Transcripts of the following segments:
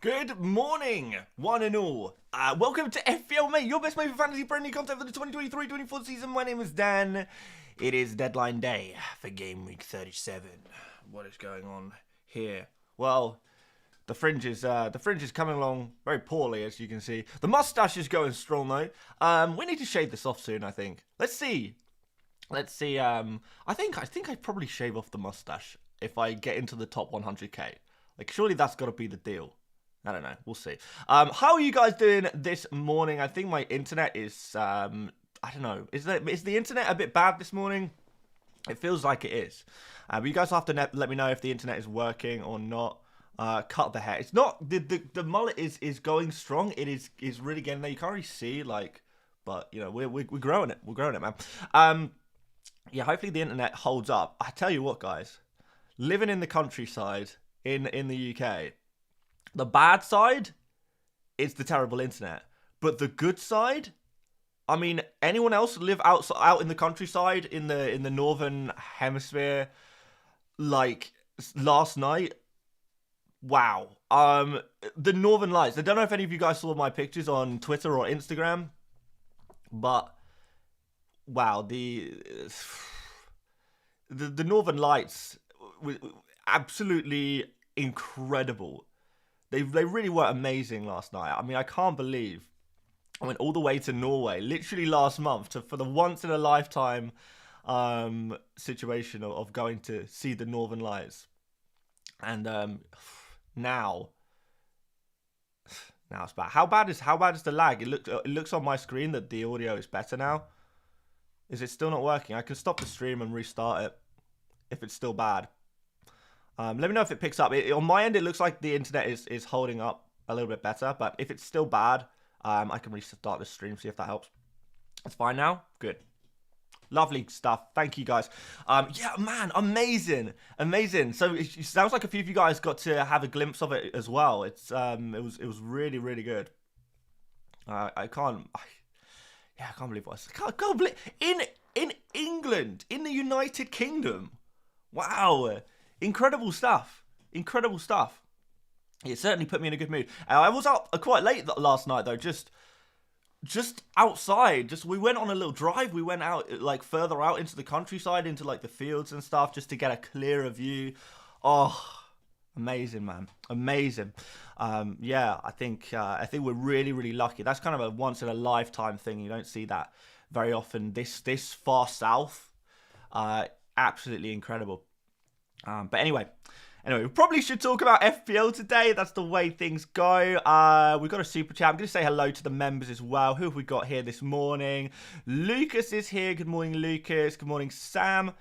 Good morning, one and all. Welcome to FPL Mate, your best mate for fantasy brand new content for the 2023-24 season. My name is Dan. It is deadline day for Gameweek 37. What is going on here? Well, the fringe is coming along very poorly, as you can see. The mustache is going strong though. We need to shave this off soon, I think. Let's see. I think I'd probably shave off the mustache if I get into the top 100k. Like, surely that's got to be the deal. I don't know. We'll see. How are you guys doing this morning? I think my internet is, I don't know. Is the internet a bit bad this morning? It feels like it is. But you guys have to let me know if the internet is working or not. Cut the hair. It's not, the mullet is going strong. It is really getting there. You can't really see, like, but, you know, we're growing it. We're growing it, man. Yeah, hopefully the internet holds up. I tell you what, guys. Living in the countryside in the UK, the bad side is the terrible internet. But the good side, I mean, anyone else live out in the countryside in the northern hemisphere, like last night? Wow. The Northern Lights. I don't know if any of you guys saw my pictures on Twitter or Instagram, but wow, the Northern Lights were absolutely incredible. They really were amazing last night. I mean, I can't believe I went all the way to Norway, literally last month, for the once in a lifetime situation of going to see the Northern Lights. And now it's bad. How bad is the lag? It looks on my screen that the audio is better now. Is it still not working? I can stop the stream and restart it if it's still bad. Let me know if it picks up. On my end, it looks like the internet is holding up a little bit better. But if it's still bad, I can restart the stream, see if that helps. It's fine now? Good. Lovely stuff. Thank you, guys. Yeah, man, amazing. So it sounds like a few of you guys got to have a glimpse of it as well. It was really, really good. I can't believe what I can't believe in England, in the United Kingdom. Wow. Incredible stuff. It certainly put me in a good mood. I was up quite late last night though, just outside. We went on a little drive. We went out like further out into the countryside, into like the fields and stuff, just to get a clearer view. Oh, amazing, man. Amazing. Yeah, I think we're really, really lucky. That's kind of a once in a lifetime thing. You don't see that very often. This far south. Absolutely incredible. But anyway, we probably should talk about FPL today. That's the way things go. We've got a super chat. I'm going to say hello to the members as well. Who have we got here this morning? Lucas is here. Good morning, Lucas. Good morning, Sam.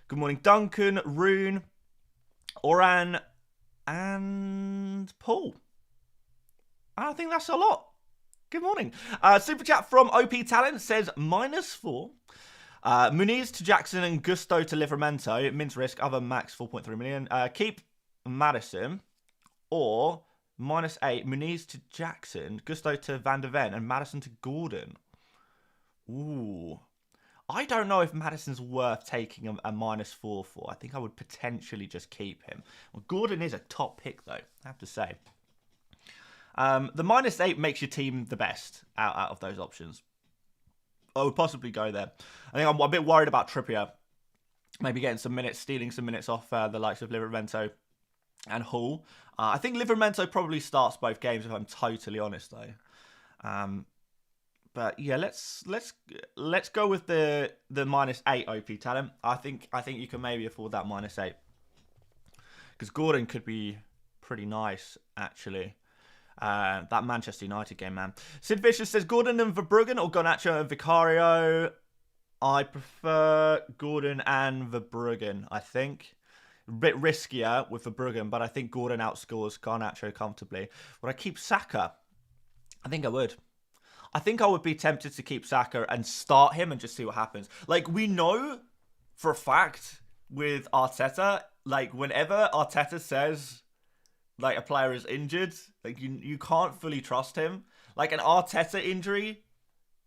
Good morning, Duncan, Rune, Oran, and Paul. I think that's a lot. Good morning. Super chat from OP Talent says -4. Muniz to Jackson and Gusto to Livramento. Min's risk, other max 4.3 million. Keep Madison, or -8. Muniz to Jackson, Gusto to Van der Ven, and Madison to Gordon. Ooh. I don't know if Madison's worth taking a -4 for. I think I would potentially just keep him. Well, Gordon is a top pick, though, I have to say. The -8 makes your team the best out of those options. I would possibly go there. I think I'm a bit worried about Trippier. Maybe getting some minutes, stealing some minutes off the likes of Livramento and Hall. I think Livramento probably starts both games, if I'm totally honest, though. But yeah, let's go with the -8 OP Talent. I think you can maybe afford that -8. Because Gordon could be pretty nice, actually. That Manchester United game, man. Sid Vicious says Gordon and Verbruggen or Garnacho and Vicario. I prefer Gordon and Verbruggen, I think. A bit riskier with Verbruggen, but I think Gordon outscores Garnacho comfortably. Would I keep Saka? I think I would. I think I would be tempted to keep Saka and start him and just see what happens. Like, we know for a fact with Arteta, like, whenever Arteta says like a player is injured, like you can't fully trust him. Like an Arteta injury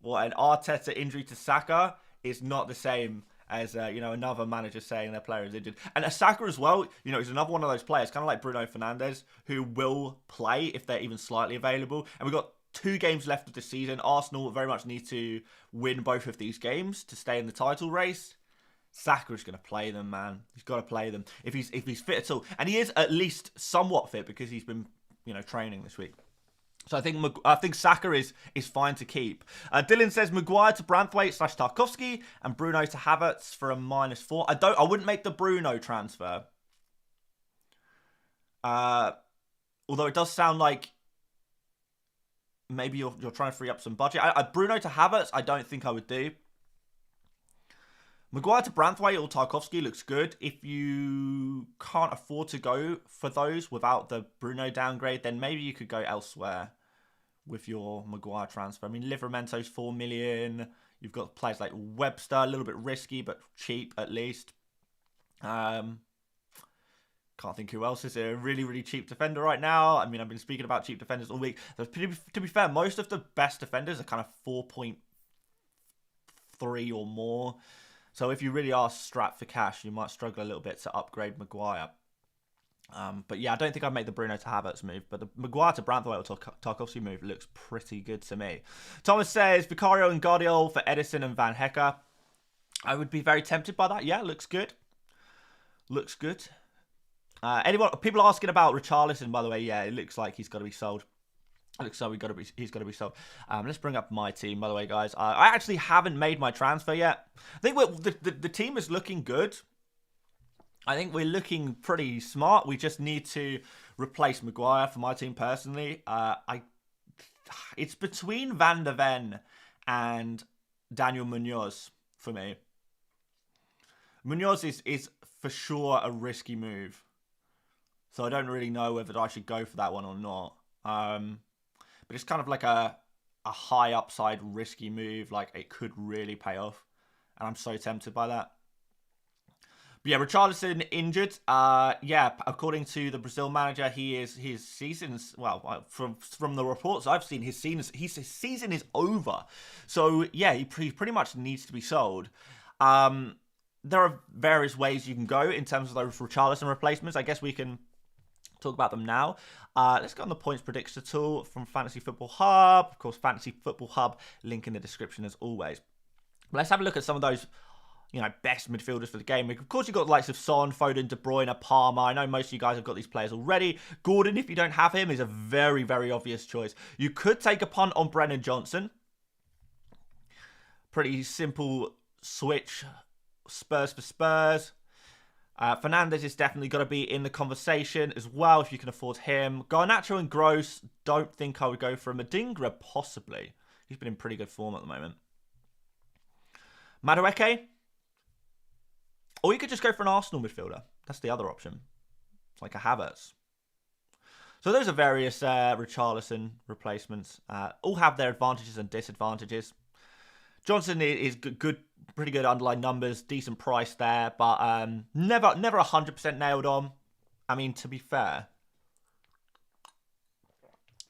to Saka is not the same as another manager saying their player is injured. And Saka as well, he's another one of those players, kind of like Bruno Fernandes, who will play if they're even slightly available. And we've got 2 games left of the season. Arsenal very much need to win both of these games to stay in the title race. Saka is going to play them, man. He's got to play them if he's fit at all, and he is at least somewhat fit because he's been training this week. So I think Saka is fine to keep. Dylan says Maguire to Branthwaite/Tarkowski and Bruno to Havertz for a -4. I wouldn't make the Bruno transfer. Although it does sound like maybe you're trying to free up some budget. Bruno to Havertz, I don't think I would do. Maguire to Branthwaite or Tarkowski looks good. If you can't afford to go for those without the Bruno downgrade, then maybe you could go elsewhere with your Maguire transfer. I mean, Livramento's 4 million. You've got players like Webster, a little bit risky, but cheap at least. Can't think who else is a really, really cheap defender right now. I mean, I've been speaking about cheap defenders all week. To be fair, most of the best defenders are kind of 4.3 or more. So if you really are strapped for cash, you might struggle a little bit to upgrade Maguire. But yeah, I don't think I'd make the Bruno to Havertz move. But the Maguire to Branthwaite or Tarkowski move looks pretty good to me. Thomas says Vicario and Guardiola for Edison and Van Hecke. I would be very tempted by that. Yeah, looks good. Looks good. People are asking about Richarlison, by the way. Yeah, it looks like he's got to be sold. It looks like he's got to be sold. Let's bring up my team, by the way, guys. I actually haven't made my transfer yet. I think the team is looking good. I think we're looking pretty smart. We just need to replace Maguire for my team personally. It's between Van der Ven and Daniel Munoz for me. Munoz is for sure a risky move. So I don't really know whether I should go for that one or not. But it's kind of like a high upside risky move. Like it could really pay off. And I'm so tempted by that. But yeah, Richarlison injured. According to the Brazil manager, his season's, well, from the reports I've seen, his season is over. So yeah, he pretty much needs to be sold. There are various ways you can go in terms of those Richarlison replacements. I guess we can talk about them now. Let's go on the points predictor tool from Fantasy Football Hub. Of course, Fantasy Football Hub, link in the description as always. But let's have a look at some of those, best midfielders for the game. Of course, you've got the likes of Son, Foden, De Bruyne, Palmer. I know most of you guys have got these players already. Gordon, if you don't have him, is a very, very obvious choice. You could take a punt on Brennan Johnson. Pretty simple switch. Spurs for Spurs. Fernandes is definitely got to be in the conversation as well if you can afford him. Garnacho and Gross, don't think I would go for him. Adingra, possibly. He's been in pretty good form at the moment. Madueke. Or you could just go for an Arsenal midfielder. That's the other option. It's like a Havertz. So those are various Richarlison replacements. All have their advantages and disadvantages. Johnson is good, pretty good underlying numbers, decent price there, but never 100% nailed on. I mean, to be fair,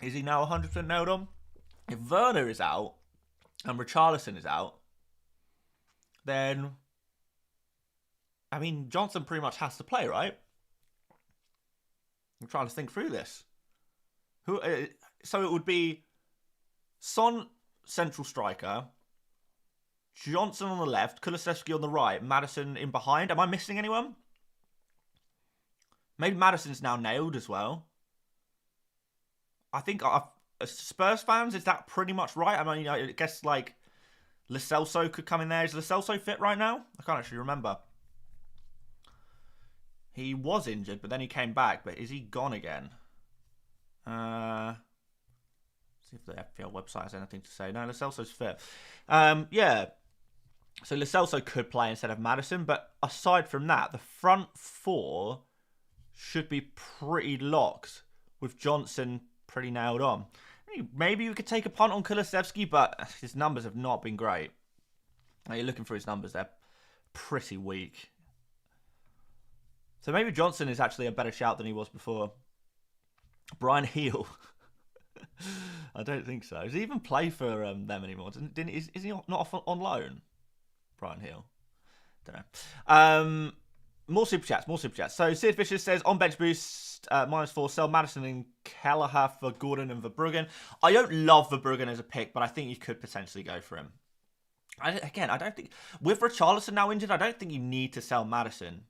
is he now 100% nailed on? If Werner is out and Richarlison is out, then I mean Johnson pretty much has to play, right? I'm trying to think through this. So it would be Son, central striker. Johnson on the left, Kulusevski on the right, Maddison in behind. Am I missing anyone? Maybe Maddison's now nailed as well. I think Spurs fans, is that pretty much right? I mean, I guess like Lo Celso could come in there. Is Lo Celso fit right now? I can't actually remember. He was injured, but then he came back. But is he gone again? See if the FPL website has anything to say. No, Lo Celso's fit. Yeah. So Lo Celso could play instead of Maddison, but aside from that, the front four should be pretty locked with Johnson pretty nailed on. Maybe you could take a punt on Kulusevski, but his numbers have not been great. You're looking for his numbers, they're pretty weak. So maybe Johnson is actually a better shout than he was before. Brian Heel. I don't think so. Does he even play for them anymore? Is he not on loan? Brian Hill. Don't know. More super chats. So Sid Fisher says, on bench boost, -4, sell Madison and Kelleher for Gordon and Verbruggen. I don't love Verbruggen as a pick, but I think you could potentially go for him. I don't think... With Richarlison now injured, I don't think you need to sell Madison.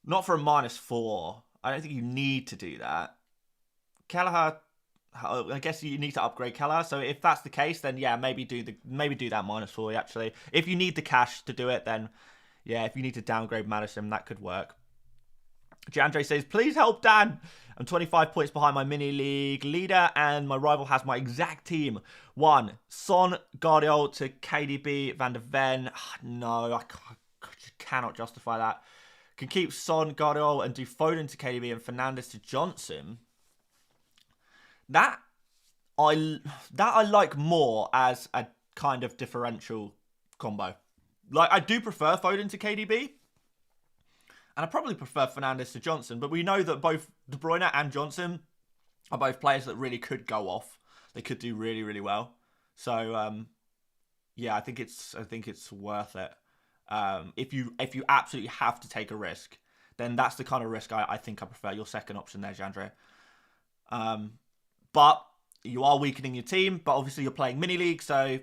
Not for a -4. I don't think you need to do that. Kelleher, I guess you need to upgrade Kelleher. So if that's the case, then yeah, maybe do that -4 actually. If you need the cash to do it, then yeah, if you need to downgrade Madison, that could work. Jandre says, please help Dan. I'm 25 points behind my mini league leader, and my rival has my exact team. 1, Son, Guardiola to KDB, Van de Ven. No, I cannot justify that. Can keep Son, Guardiola, and do Foden to KDB and Fernandes to Johnson. That I like more as a kind of differential combo. Like, I do prefer Foden to KDB. And I probably prefer Fernandes to Johnson. But we know that both De Bruyne and Johnson are both players that really could go off. They could do really, really well. So, yeah, I think it's worth it. If you absolutely have to take a risk, then that's the kind of risk I think I prefer. Your second option there, Jandre. But you are weakening your team. But obviously you're playing mini league, so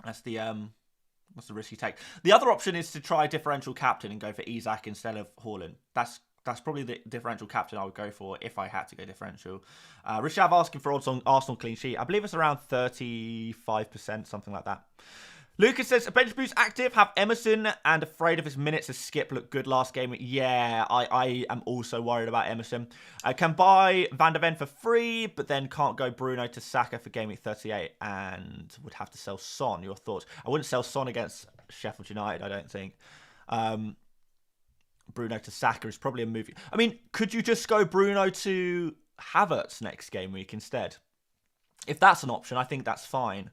that's the risk you take. The other option is to try differential captain and go for Isak instead of Haaland. That's probably the differential captain I would go for if I had to go differential. Rishav asking for odds on Arsenal clean sheet. I believe it's around 35%, something like that. Lucas says, bench boost active, have Emerson and afraid of his minutes as Skip looked good last game. Yeah, I am also worried about Emerson. I can buy Van de Ven for free, but then can't go Bruno to Saka for Gameweek 38 and would have to sell Son. Your thoughts? I wouldn't sell Son against Sheffield United, I don't think. Bruno to Saka is probably a move. I mean, could you just go Bruno to Havertz next game week instead? If that's an option, I think that's fine.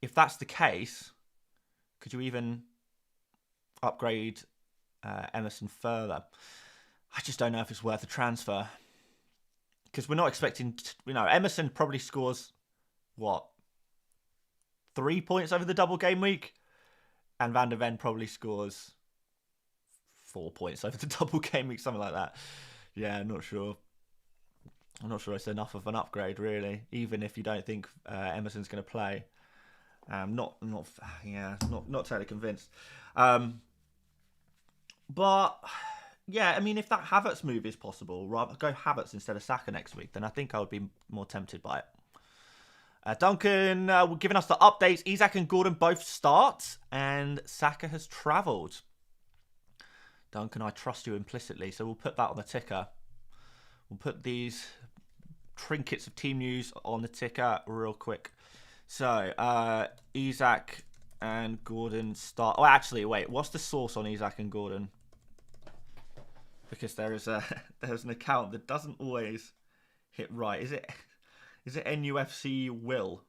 If that's the case, could you even upgrade Emerson further? I just don't know if it's worth a transfer. Because we're not expecting... Emerson probably scores, 3 points over the double game week? And Van de Ven probably scores 4 points over the double game week, something like that. Yeah, I'm not sure. I'm not sure it's enough of an upgrade, really, even if you don't think Emerson's going to play. Not totally convinced. But, yeah, I mean, if that Havertz move is possible, rather go Havertz instead of Saka next week, then I think I would be more tempted by it. Duncan giving us the updates. Isak and Gordon both start, and Saka has travelled. Duncan, I trust you implicitly, so we'll put that on the ticker. We'll put these trinkets of team news on the ticker real quick. So, Isak and Gordon start... Oh, actually, wait. What's the source on Isak and Gordon? Because there's an account that doesn't always hit right. Is it NUFC Will?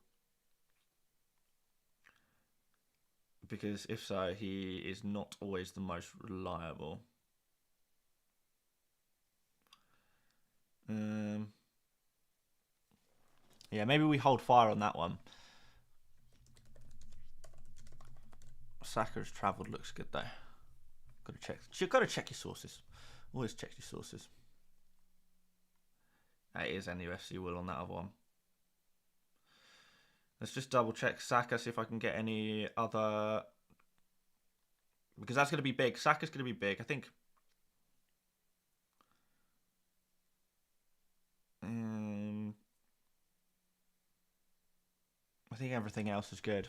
Because if so, he is not always the most reliable. Yeah, maybe we hold fire on that one. Saka's travelled looks good though. Got to check. You've got to check your sources. Always check your sources. It is NUFC Will on that other one. Let's just double check Saka, see if I can get any other... Because that's going to be big. Saka's going to be big. I think... I think everything else is good.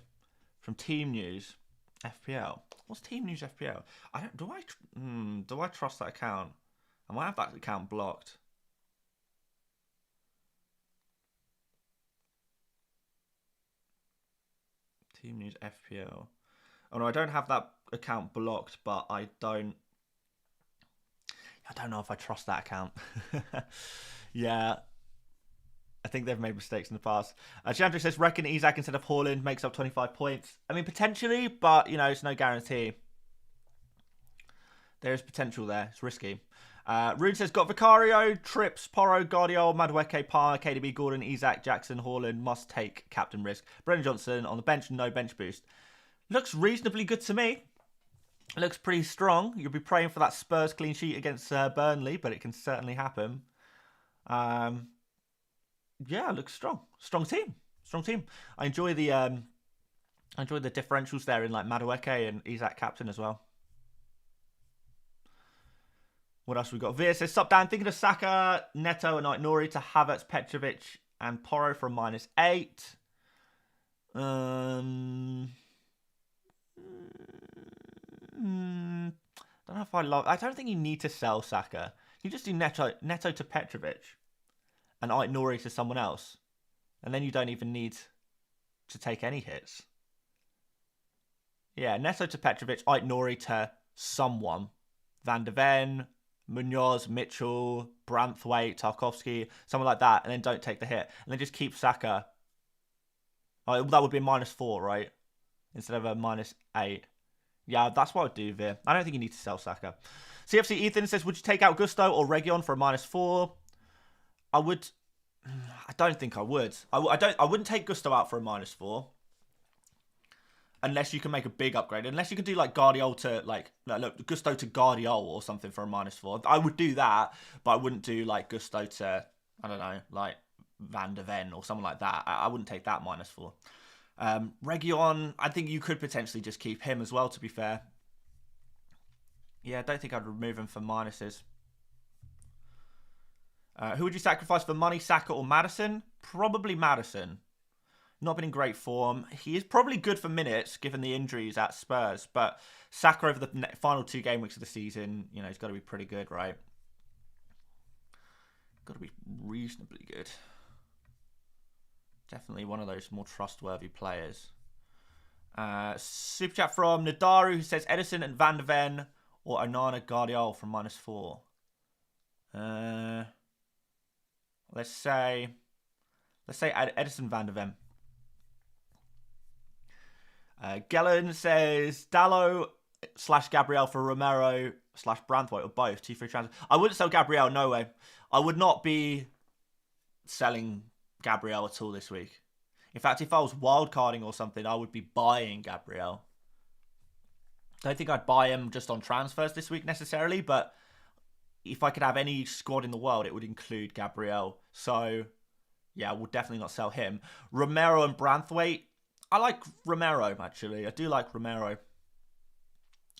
From Team News, FPL. What's Team News FPL? Do I trust that account? I might have that account blocked. Team News FPL. Oh no, I don't have that account blocked, but I don't know if I trust that account. Yeah. I think they've made mistakes in the past. Chandra says, reckon Isak instead of Haaland makes up 25 points. I mean, potentially, but, it's no guarantee. There's potential there. It's risky. Rune says, got Vicario, Trips, Porro, Guardiola, Madueke, Palmer, KDB, Gordon, Isak, Jackson, Haaland, must take captain risk. Brendan Johnson on the bench, no bench boost. Looks reasonably good to me. Looks pretty strong. You'll be praying for that Spurs clean sheet against Burnley, but it can certainly happen. Yeah, looks strong. Strong team. Strong team. I enjoy the differentials there in like Madueke and Isak captain as well. What else we got? Veer says, Sup Dan, thinking of Saka, Neto and Nori to Havertz, Petrovic and Porro for a -8. Don't know if I don't think you need to sell Saka. You just do Neto to Petrovic and Nori to someone else. And then you don't even need to take any hits. Yeah, Neto to Petrovic, Nori to someone. Van de Ven, Munoz, Mitchell, Branthwaite, Tarkovsky, someone like that, and then don't take the hit. And then just keep Saka. Oh, that would be a -4, right? Instead of a -8. Yeah, that's what I would do, Veer. I don't think you need to sell Saka. CFC Ethan says, would you take out Gusto or Region for a -4? I don't think I would. I wouldn't take Gusto out for a -4. Unless you can make a big upgrade. Unless you can do like Guardiol to look, Gusto to Guardiol or something for a -4. I would do that, but I wouldn't do like Gusto to, I don't know, like Van de Ven or something like that. I wouldn't take that -4. Region, I think you could potentially just keep him as well, to be fair. Yeah, I don't think I'd remove him for minuses. Who would you sacrifice for money, Saka or Maddison? Probably Maddison. Not been in great form. He is probably good for minutes, given the injuries at Spurs. But Saka over the final 2 game weeks of the season, you know, he's got to be pretty good, right? Got to be reasonably good. Definitely one of those more trustworthy players. Super chat from Nadaru, who says Edison and Van de Ven or Onana Guardiol from -4. Let's say Edison Van de Ven. Gellen says Dallo / Gabriel for Romero / Branthwaite or both. 2 free transfers. I wouldn't sell Gabriel, no way. I would not be selling Gabriel at all this week. In fact, if I was wildcarding or something, I would be buying Gabriel. I don't think I'd buy him just on transfers this week necessarily, but if I could have any squad in the world, it would include Gabriel. So, yeah, I would definitely not sell him. Romero and Branthwaite. I like Romero, actually. I do like Romero.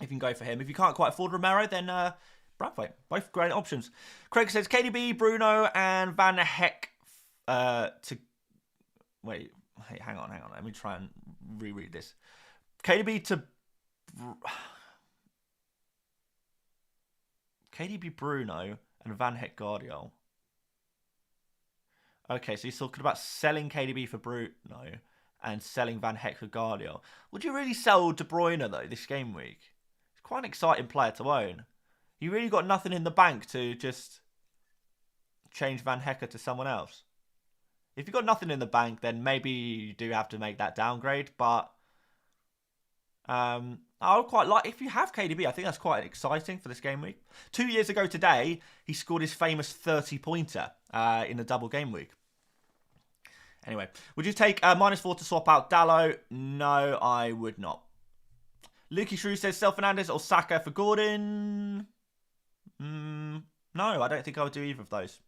If you can go for him. If you can't quite afford Romero, then Branthwaite. Both great options. Craig says KDB, Bruno, and Van Heck Wait, hang on. Let me try and reread this. KDB to... KDB, Bruno, and Van Heck Guardiol. Okay, so he's talking about selling KDB for Bruno and selling Van Heck for Guardiol. Would you really sell De Bruyne, though, this game week? It's quite an exciting player to own. You really got nothing in the bank to just change Van Heck to someone else. If you've got nothing in the bank, then maybe you do have to make that downgrade. But I would quite like, if you have KDB, I think that's quite exciting for this game week. 2 years ago today, he scored his famous 30-pointer in the double game week. Anyway, would you take -4 to swap out Dallo? No, I would not. Lukey Shrew says, sell Fernandez or Saka for Gordon? No, I don't think I would do either of those.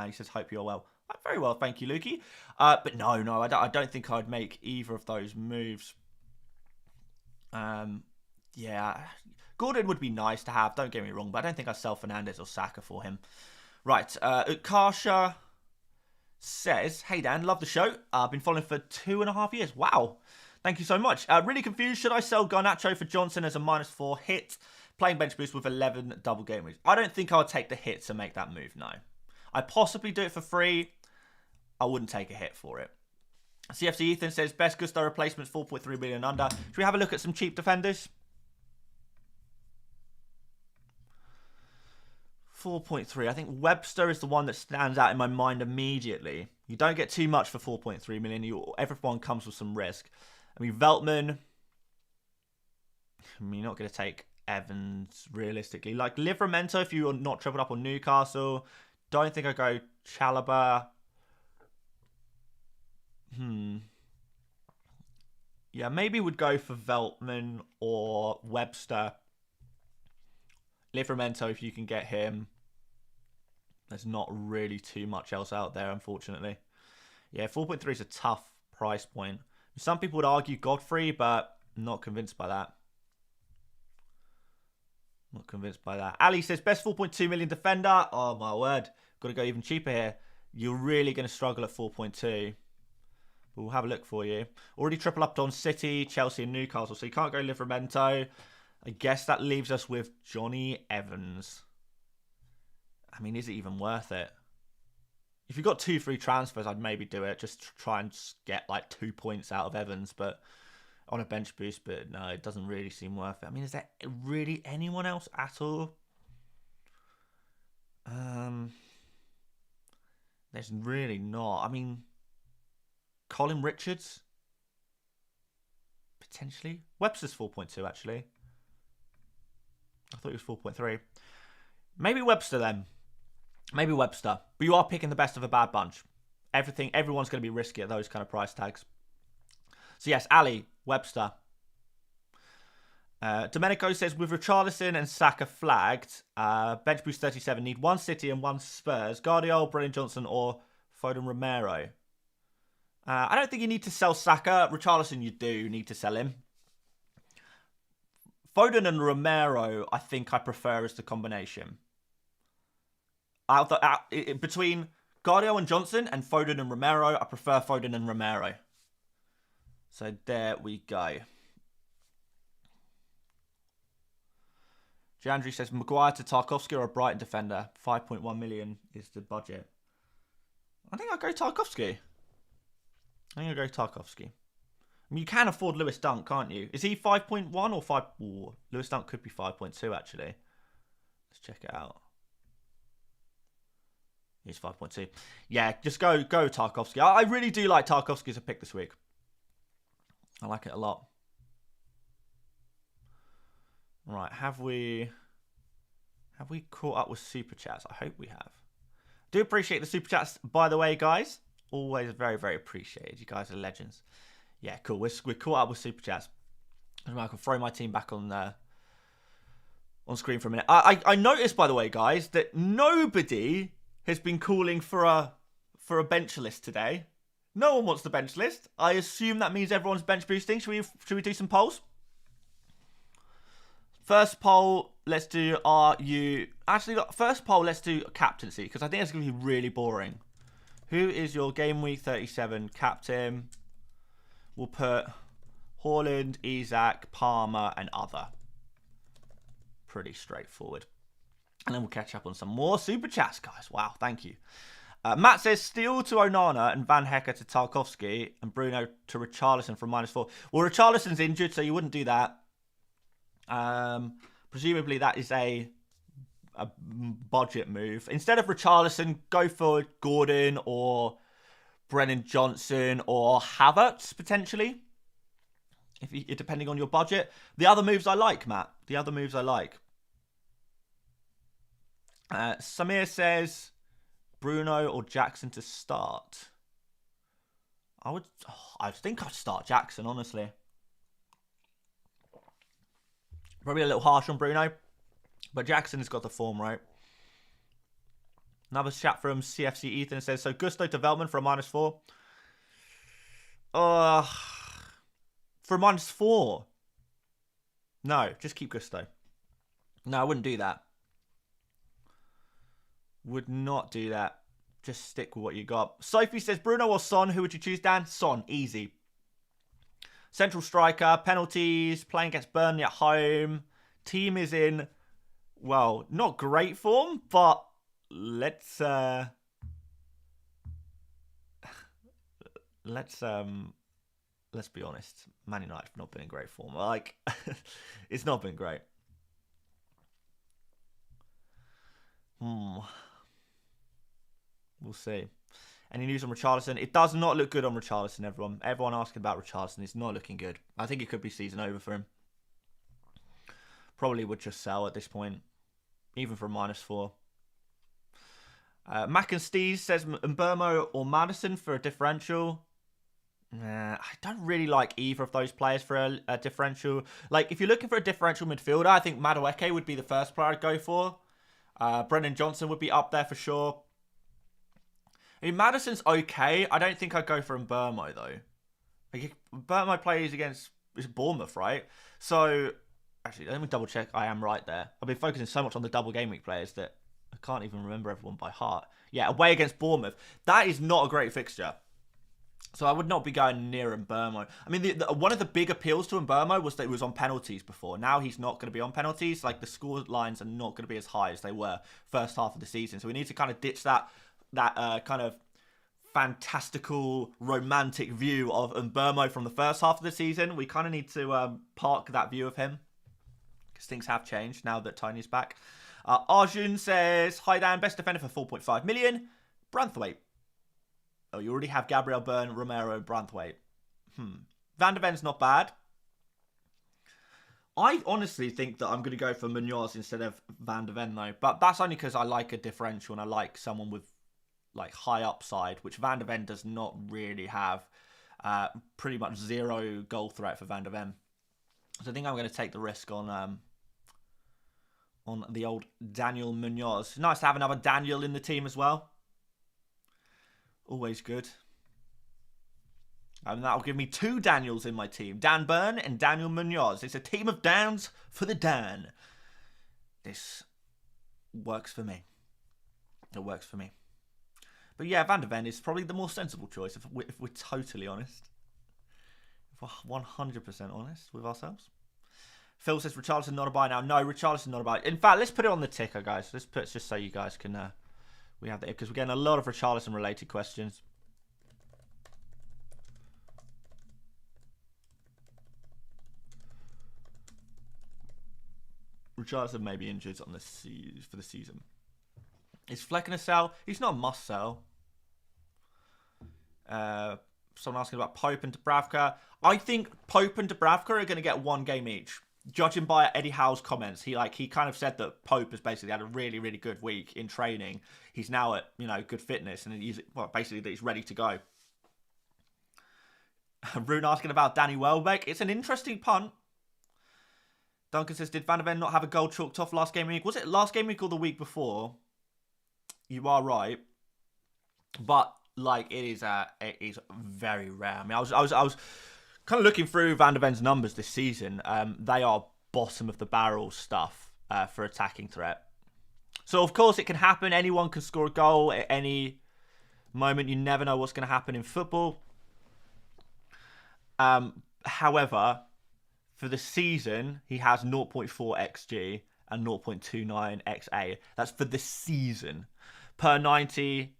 He says, hope you're well. I'm very well, thank you, Lukey. But no, I don't think I'd make either of those moves. Yeah, Gordon would be nice to have, don't get me wrong, but I don't think I'd sell Fernandez or Saka for him. Right, Karsha says, hey Dan, love the show. I've been following for 2.5 years. Wow, thank you so much. Really confused, should I sell Garnacho for Johnson as a -4 hit? Playing bench boost with 11 double game weeks. I don't think I would take the hit to make that move, no. I'd possibly do it for free. I wouldn't take a hit for it. CFC Ethan says, best Gusto replacements, 4.3 million under. Should we have a look at some cheap defenders? 4.3. I think Webster is the one that stands out in my mind immediately. You don't get too much for 4.3 million. Everyone comes with some risk. I mean, Veltman. You're not going to take Evans, realistically. Like, Livramento, if you're not tripled up on Newcastle. Don't think I'd go Chalobah. Yeah, maybe would go for Veltman or Webster. Livramento if you can get him. There's not really too much else out there, unfortunately. Yeah, 4.3 is a tough price point. Some people would argue Godfrey, but I'm not convinced by that. Not convinced by that. Ali says, best 4.2 million defender. Oh, my word. Got to go even cheaper here. You're really going to struggle at 4.2. We'll have a look for you. Already triple upped on City, Chelsea and Newcastle. So you can't go Livramento. I guess that leaves us with Johnny Evans. I mean, is it even worth it? If you've got 2 free transfers, I'd maybe do it. Just try and get like 2 points out of Evans, but on a bench boost. But no, it doesn't really seem worth it. I mean, is there really anyone else at all? There's really not. I mean, Colin Richards? Potentially. Webster's 4.2, actually. I thought it was 4.3. Maybe Webster, then. Maybe Webster. But you are picking the best of a bad bunch. Everyone's going to be risky at those kind of price tags. So, yes, Ali, Webster. Domenico says, with Richarlison and Saka flagged, bench boost 37, need 1 City and 1 Spurs. Guardiola, Brennan Johnson, or Foden Romero. I don't think you need to sell Saka. Richarlison, you do need to sell him. Foden and Romero, I think I prefer as the combination. Between Guardiola and Johnson and Foden and Romero, I prefer Foden and Romero. So there we go. Jandry says, Maguire to Tarkowski or a Brighton defender. 5.1 million is the budget. I think I'll go Tarkowski. I mean, you can afford Lewis Dunk, can't you? Is he 5.1 or 5? Ooh, Lewis Dunk could be 5.2, actually. Let's check it out. He's 5.2. Yeah, just go Tarkowski. I really do like Tarkowski as a pick this week. I like it a lot. Right, have we caught up with Super Chats? I hope we have. Do appreciate the Super Chats, by the way, guys. Always very, very appreciated. You guys are legends. Yeah, cool. We're caught up with Super Chats. I can throw my team back on screen for a minute. I noticed, by the way, guys, that nobody has been calling for a bench list today. No one wants the bench list. I assume that means everyone's bench boosting. Should we do some polls? First poll, let's do first poll, let's do captaincy, because I think it's going to be really boring. Who is your Gameweek 37 captain? We'll put Haaland, Isak, Palmer, and other. Pretty straightforward. And then we'll catch up on some more Super Chats, guys. Wow, thank you. Matt says, Steele to Onana and Van Hecke to Tarkowski and Bruno to Richarlison from -4. Well, Richarlison's injured, so you wouldn't do that. Presumably that is a budget move. Instead of Richarlison, go for Gordon or Brennan Johnson or Havertz, potentially. Depending on your budget. The other moves I like, Matt. The other moves I like. Samir says Bruno or Jackson to start. I think I'd start Jackson, honestly. Probably a little harsh on Bruno, but Jackson has got the form, right? Another chat from CFC Ethan says, so Gusto to Veltman for a -4. For a -4. No, just keep Gusto. No, I wouldn't do that. Would not do that. Just stick with what you got. Sophie says, Bruno or Son, who would you choose, Dan? Son, easy. Central striker, penalties, playing against Burnley at home. Team is in, well, not great form, but let's be honest. Man United have not been in great form. Like, it's not been great. We'll see. Any news on Richarlison? It does not look good on Richarlison, everyone. Everyone asking about Richarlison. It's not looking good. I think it could be season over for him. Probably would just sell at this point. Even for a -4. Mac and Steez says Mbermo or Madison for a differential. I don't really like either of those players for a differential. Like, if you're looking for a differential midfielder, I think Madueke would be the first player I'd go for. Brennan Johnson would be up there for sure. I mean, Madison's okay. I don't think I'd go for Mbeumo, though. Like, Mbeumo plays against Bournemouth, right? So, actually, let me double check. I am right there. I've been focusing so much on the double game week players that I can't even remember everyone by heart. Yeah, away against Bournemouth. That is not a great fixture. So I would not be going near Mbeumo. I mean, one of the big appeals to Mbeumo was that he was on penalties before. Now he's not going to be on penalties. Like, the score lines are not going to be as high as they were first half of the season. So we need to kind of ditch that kind of fantastical, romantic view of Mbeumo from the first half of the season. We kind of need to park that view of him because things have changed now that Tiny's back. Arjun says, hi Dan, best defender for 4.5 million. Branthwaite. Oh, you already have Gabriel Byrne, Romero, Branthwaite. Van de Ven's not bad. I honestly think that I'm going to go for Munoz instead of Van de Ven, though. But that's only because I like a differential and I like someone with like high upside, which Van de Ven does not really have. Pretty much zero goal threat for Van de Ven. So I think I'm going to take the risk on the old Daniel Munoz. Nice to have another Daniel in the team as well. Always good. And that'll give me 2 Daniels in my team. Dan Byrne and Daniel Munoz. It's a team of Dans for the Dan. This works for me. It works for me. But yeah, Van de Ven is probably the more sensible choice if we're totally honest. If we're 100% honest with ourselves. Phil says Richarlison not a buy now. No, Richarlison not a buy. In fact, let's put it on the ticker, guys. Let's put it just so you guys can... we have that because we're getting a lot of Richarlison related questions. Richarlison may be injured on for the season. Is Fleck going to sell? He's not a must sell. Someone asking about Pope and Dubravka. I think Pope and Dubravka are going to get 1 game each. Judging by Eddie Howe's comments, he kind of said that Pope has basically had a really, really good week in training. He's now at, good fitness, and basically that he's ready to go. Rune asking about Danny Welbeck. It's an interesting punt. Duncan says, did Van de Ven not have a goal chalked off last game week? Was it last game week or the week before? You are right, but it is very rare. I mean, I was kind of looking through Van de Ven's numbers this season. They are bottom of the barrel stuff for attacking threat. So, of course, it can happen. Anyone can score a goal at any moment. You never know what's going to happen in football. However, for the season, he has 0.4 XG and 0.29 XA. That's for the season. Per 90,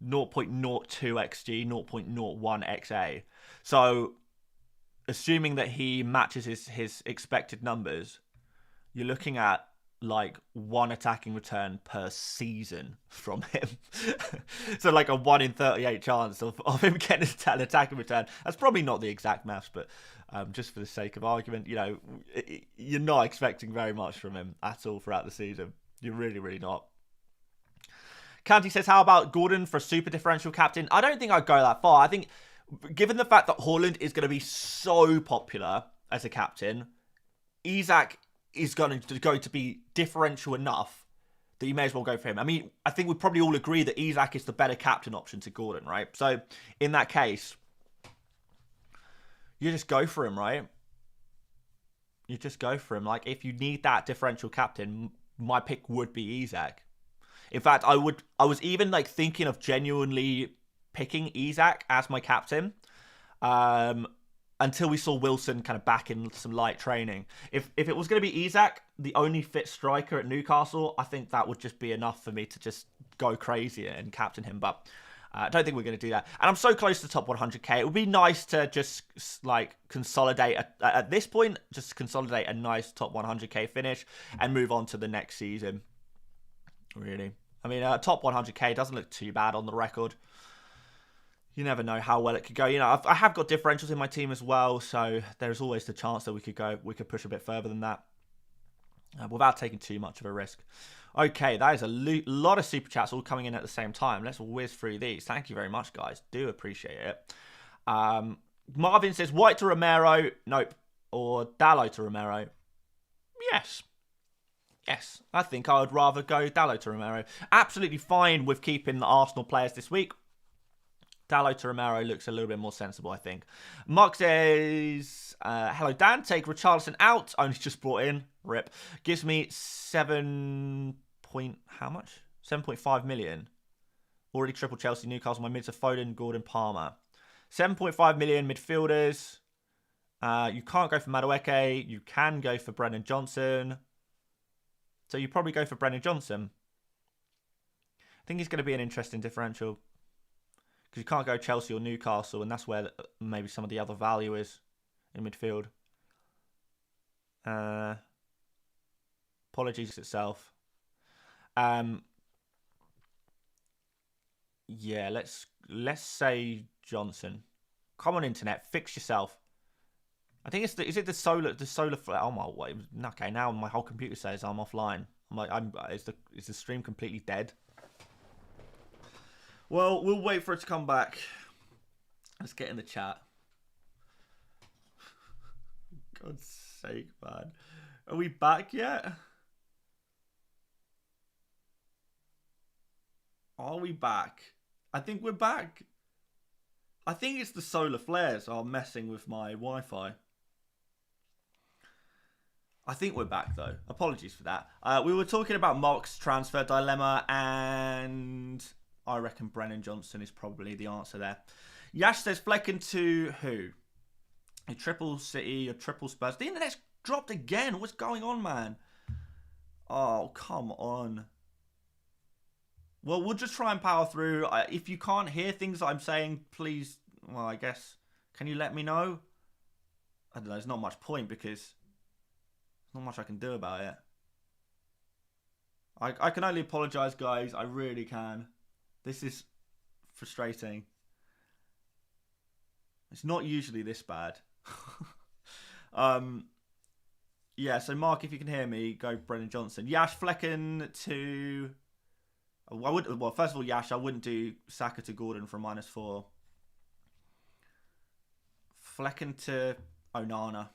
0.02 XG, 0.01 XA. So... assuming that he matches his expected numbers, you're looking at 1 attacking return per season from him. So a 1 in 38 chance of him getting an attacking return. That's probably not the exact maths, but just for the sake of argument, you're not expecting very much from him at all throughout the season. You're really, really not. Canty says, how about Gordon for a super differential captain? I don't think I'd go that far. I think... given the fact that Haaland is going to be so popular as a captain, Isak is going to be differential enough that you may as well go for him. I mean, I think we probably all agree that Isak is the better captain option to Gordon, right? So, in that case, you just go for him, right? You just go for him. If you need that differential captain, my pick would be Isak. In fact, I was even thinking of genuinely picking Isak as my captain until we saw Wilson kind of back in some light training. If it was going to be Isak, the only fit striker at Newcastle, I think that would just be enough for me to just go crazy and captain him. But I don't think we're going to do that. And I'm so close to top 100k. It would be nice to just consolidate at this point, just consolidate a nice top 100k finish and move on to the next season. Really. I mean, top 100k doesn't look too bad on the record. You never know how well it could go. I have got differentials in my team as well, so there's always the chance that we could push a bit further than that without taking too much of a risk. Okay, that is a lot of super chats all coming in at the same time. Let's whiz through these. Thank you very much, guys. Do appreciate it. Marvin says White to Romero. Nope. Or Dallo to Romero. Yes. Yes. I think I would rather go Dallo to Romero. Absolutely fine with keeping the Arsenal players this week. Dallo to Romero looks a little bit more sensible, I think. Mark says, hello, Dan. Take Richarlison out. Only just brought in. Rip. Gives me 7.5 million. Already triple Chelsea, Newcastle. My mids are Foden, Gordon, Palmer. 7.5 million midfielders. You can't go for Madueke. You can go for Brennan Johnson. So you probably go for Brennan Johnson. I think he's going to be an interesting differential. Because you can't go Chelsea or Newcastle, and that's where maybe some of the other value is in midfield. Apologies itself. Yeah, let's say Johnson. Come on, internet, fix yourself. I think it's is it the solar flare? Oh my way. Okay, now my whole computer says I'm offline. I'm like, is the stream completely dead? Well, we'll wait for it to come back. Let's get in the chat. God's sake, man. Are we back yet? Are we back? I think we're back. I think it's the solar flares are messing with my Wi-Fi. I think we're back, though. Apologies for that. We were talking about Mark's transfer dilemma, and I reckon Brennan Johnson is probably the answer there. Yash says Flecken to who? A triple City, a triple Spurs. The internet's dropped again. What's going on, man? Oh, come on. Well, we'll just try and power through. If you can't hear things I'm saying, please, well, I guess, can you let me know? I don't know. There's not much point because not much I can do about it. I can only apologise, guys. I really can. This is frustrating. It's not usually this bad. Yeah, so Mark, if you can hear me, go Brennan Johnson. Yash Flecken to... Well, first of all, Yash, I wouldn't do Saka to Gordon for -4. Flecken to Onana.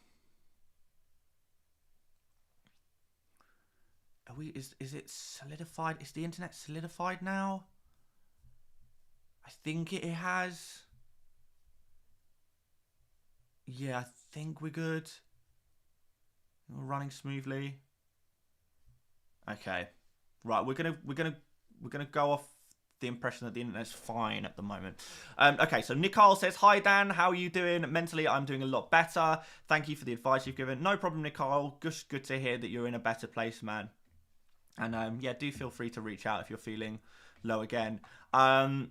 Is it solidified? Is the internet solidified now? I think it has. Yeah, I think we're good. We're running smoothly. Okay. Right, we're gonna go off the impression that the internet's fine at the moment. Okay, so Nicole says, hi Dan, how are you doing? Mentally, I'm doing a lot better. Thank you for the advice you've given. No problem, Nicole. Just good to hear that you're in a better place, man. And yeah, do feel free to reach out if you're feeling low again. Thank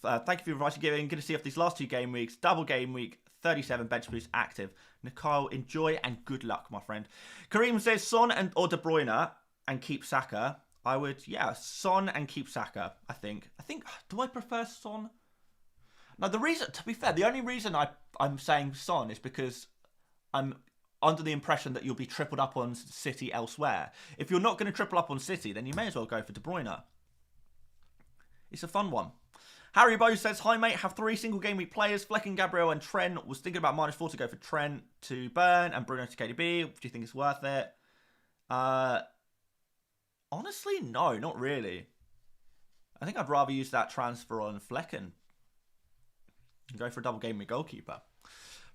you for the advice you're giving. Good to see you off these last 2 game weeks. Double game week, 37 bench boost active. Nicole, enjoy and good luck, my friend. Kareem says Son or De Bruyne and keep Saka. I would, yeah, Son and keep Saka, I think. Do I prefer Son? No, the reason, to be fair, the only reason I'm saying Son is because I'm under the impression that you'll be tripled up on City elsewhere. If you're not going to triple up on City, then you may as well go for De Bruyne. It's a fun one. Harry Bow says, hi mate, have 3 single game week players, Flecken, Gabriel and Trent. Was thinking about -4 to go for Trent to Burn and Bruno to KDB. Do you think it's worth it? Honestly, no, not really. I think I'd rather use that transfer on Flecken and go for a double game week goalkeeper.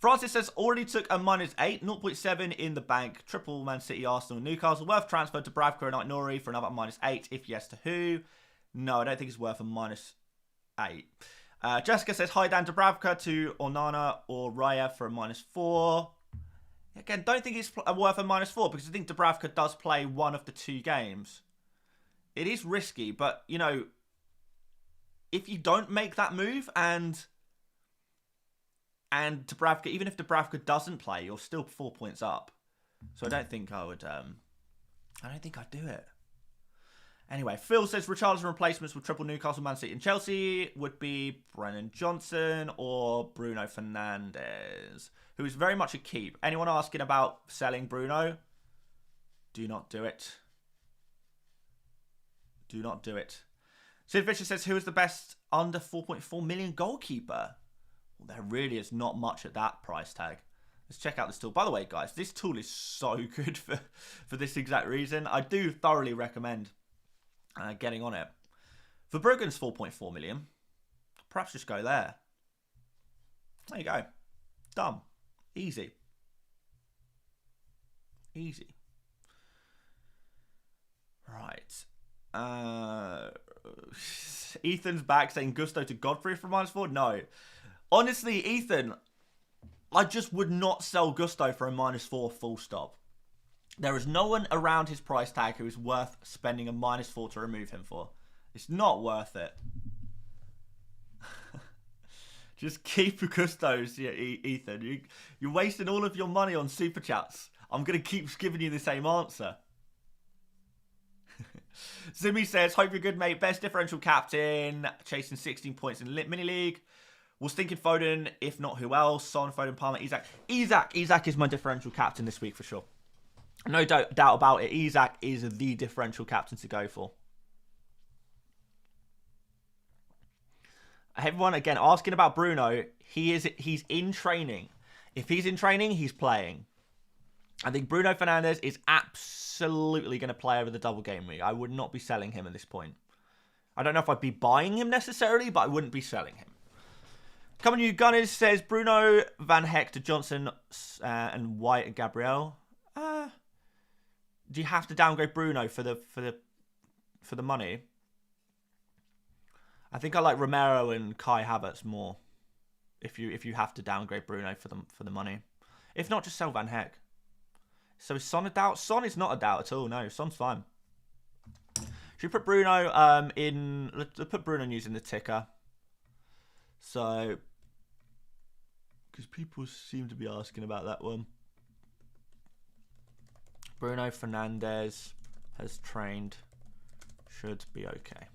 Francis says, already took a -8, 0.7 in the bank. Triple Man City, Arsenal, Newcastle. Worth transfer to Bravka and Nori for another -8. If yes, to who? No, I don't think it's worth a -8. Jessica says, hi Dan, Dubravka to Onana or Raya for a -4. Again, don't think it's worth a -4 because I think Dubravka does play one of the 2 games. It is risky, but, you know, if you don't make that move and Dubravka, even if Dubravka doesn't play, you're still 4 points up. So I don't think I would, I don't think I'd do it. Anyway, Phil says Richarlison replacements with triple Newcastle, Man City and Chelsea would be Brennan Johnson or Bruno Fernandes, who is very much a keep. Anyone asking about selling Bruno? Do not do it. Do not do it. Sid Fisher says, who is the best under 4.4 million goalkeeper? There really is not much at that price tag. Let's check out this tool. By the way, guys, this tool is so good for this exact reason. I do thoroughly recommend getting on it. Verbruggen's 4.4 million. Perhaps just go there. There you go. Done. Easy. Easy. Right. Ethan's back saying Gusto to Godfrey for -4. No. Honestly, Ethan, I just would not sell Gusto for a -4 full stop. There is no one around his price tag who is worth spending a -4 to remove him for. It's not worth it. Just keep Gustos, Ethan. You're wasting all of your money on super chats. I'm going to keep giving you the same answer. Zimmy says, hope you're good, mate. Best differential captain. Chasing 16 points in mini league. Was thinking Foden, if not who else? Son, Foden, Palmer, Isak. Isak is my differential captain this week for sure. No doubt about it. Isak is the differential captain to go for. Everyone, again, asking about Bruno. He's in training. If he's in training, he's playing. I think Bruno Fernandes is absolutely going to play over the double game week. I would not be selling him at this point. I don't know if I'd be buying him necessarily, but I wouldn't be selling him. Coming you Gunners says Bruno, Van Hector, Johnson, and White and Gabriel. Do you have to downgrade Bruno for the money? I think I like Romero and Kai Havertz more. If you have to downgrade Bruno for the money, if not, just sell Van Heck. So is Son a doubt? Son is not a doubt at all. No, Son's fine. Should we put Bruno in? Let's put Bruno news in the ticker. So, because people seem to be asking about that one. Bruno Fernandes has trained. Should be okay.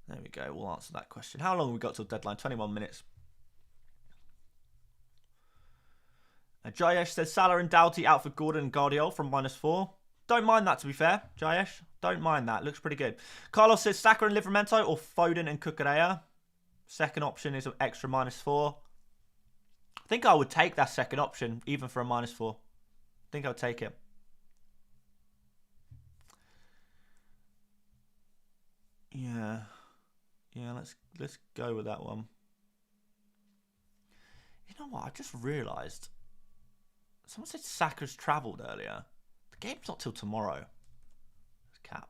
There we go. We'll answer that question. How long have we got till deadline? 21 minutes. Jayesh says Salah and Doughty out for Gordon and Guardiola from -4. Don't mind that, to be fair, Jayesh. Don't mind that. Looks pretty good. Carlos says Saka and Livramento or Foden and Cucurella. Second option is an extra -4. I think I would take that second option, even for a -4. I think I would take it. Yeah. Yeah, let's go with that one. You know what? I just realised. Someone said Saka's travelled earlier. The game's not till tomorrow. It's cap.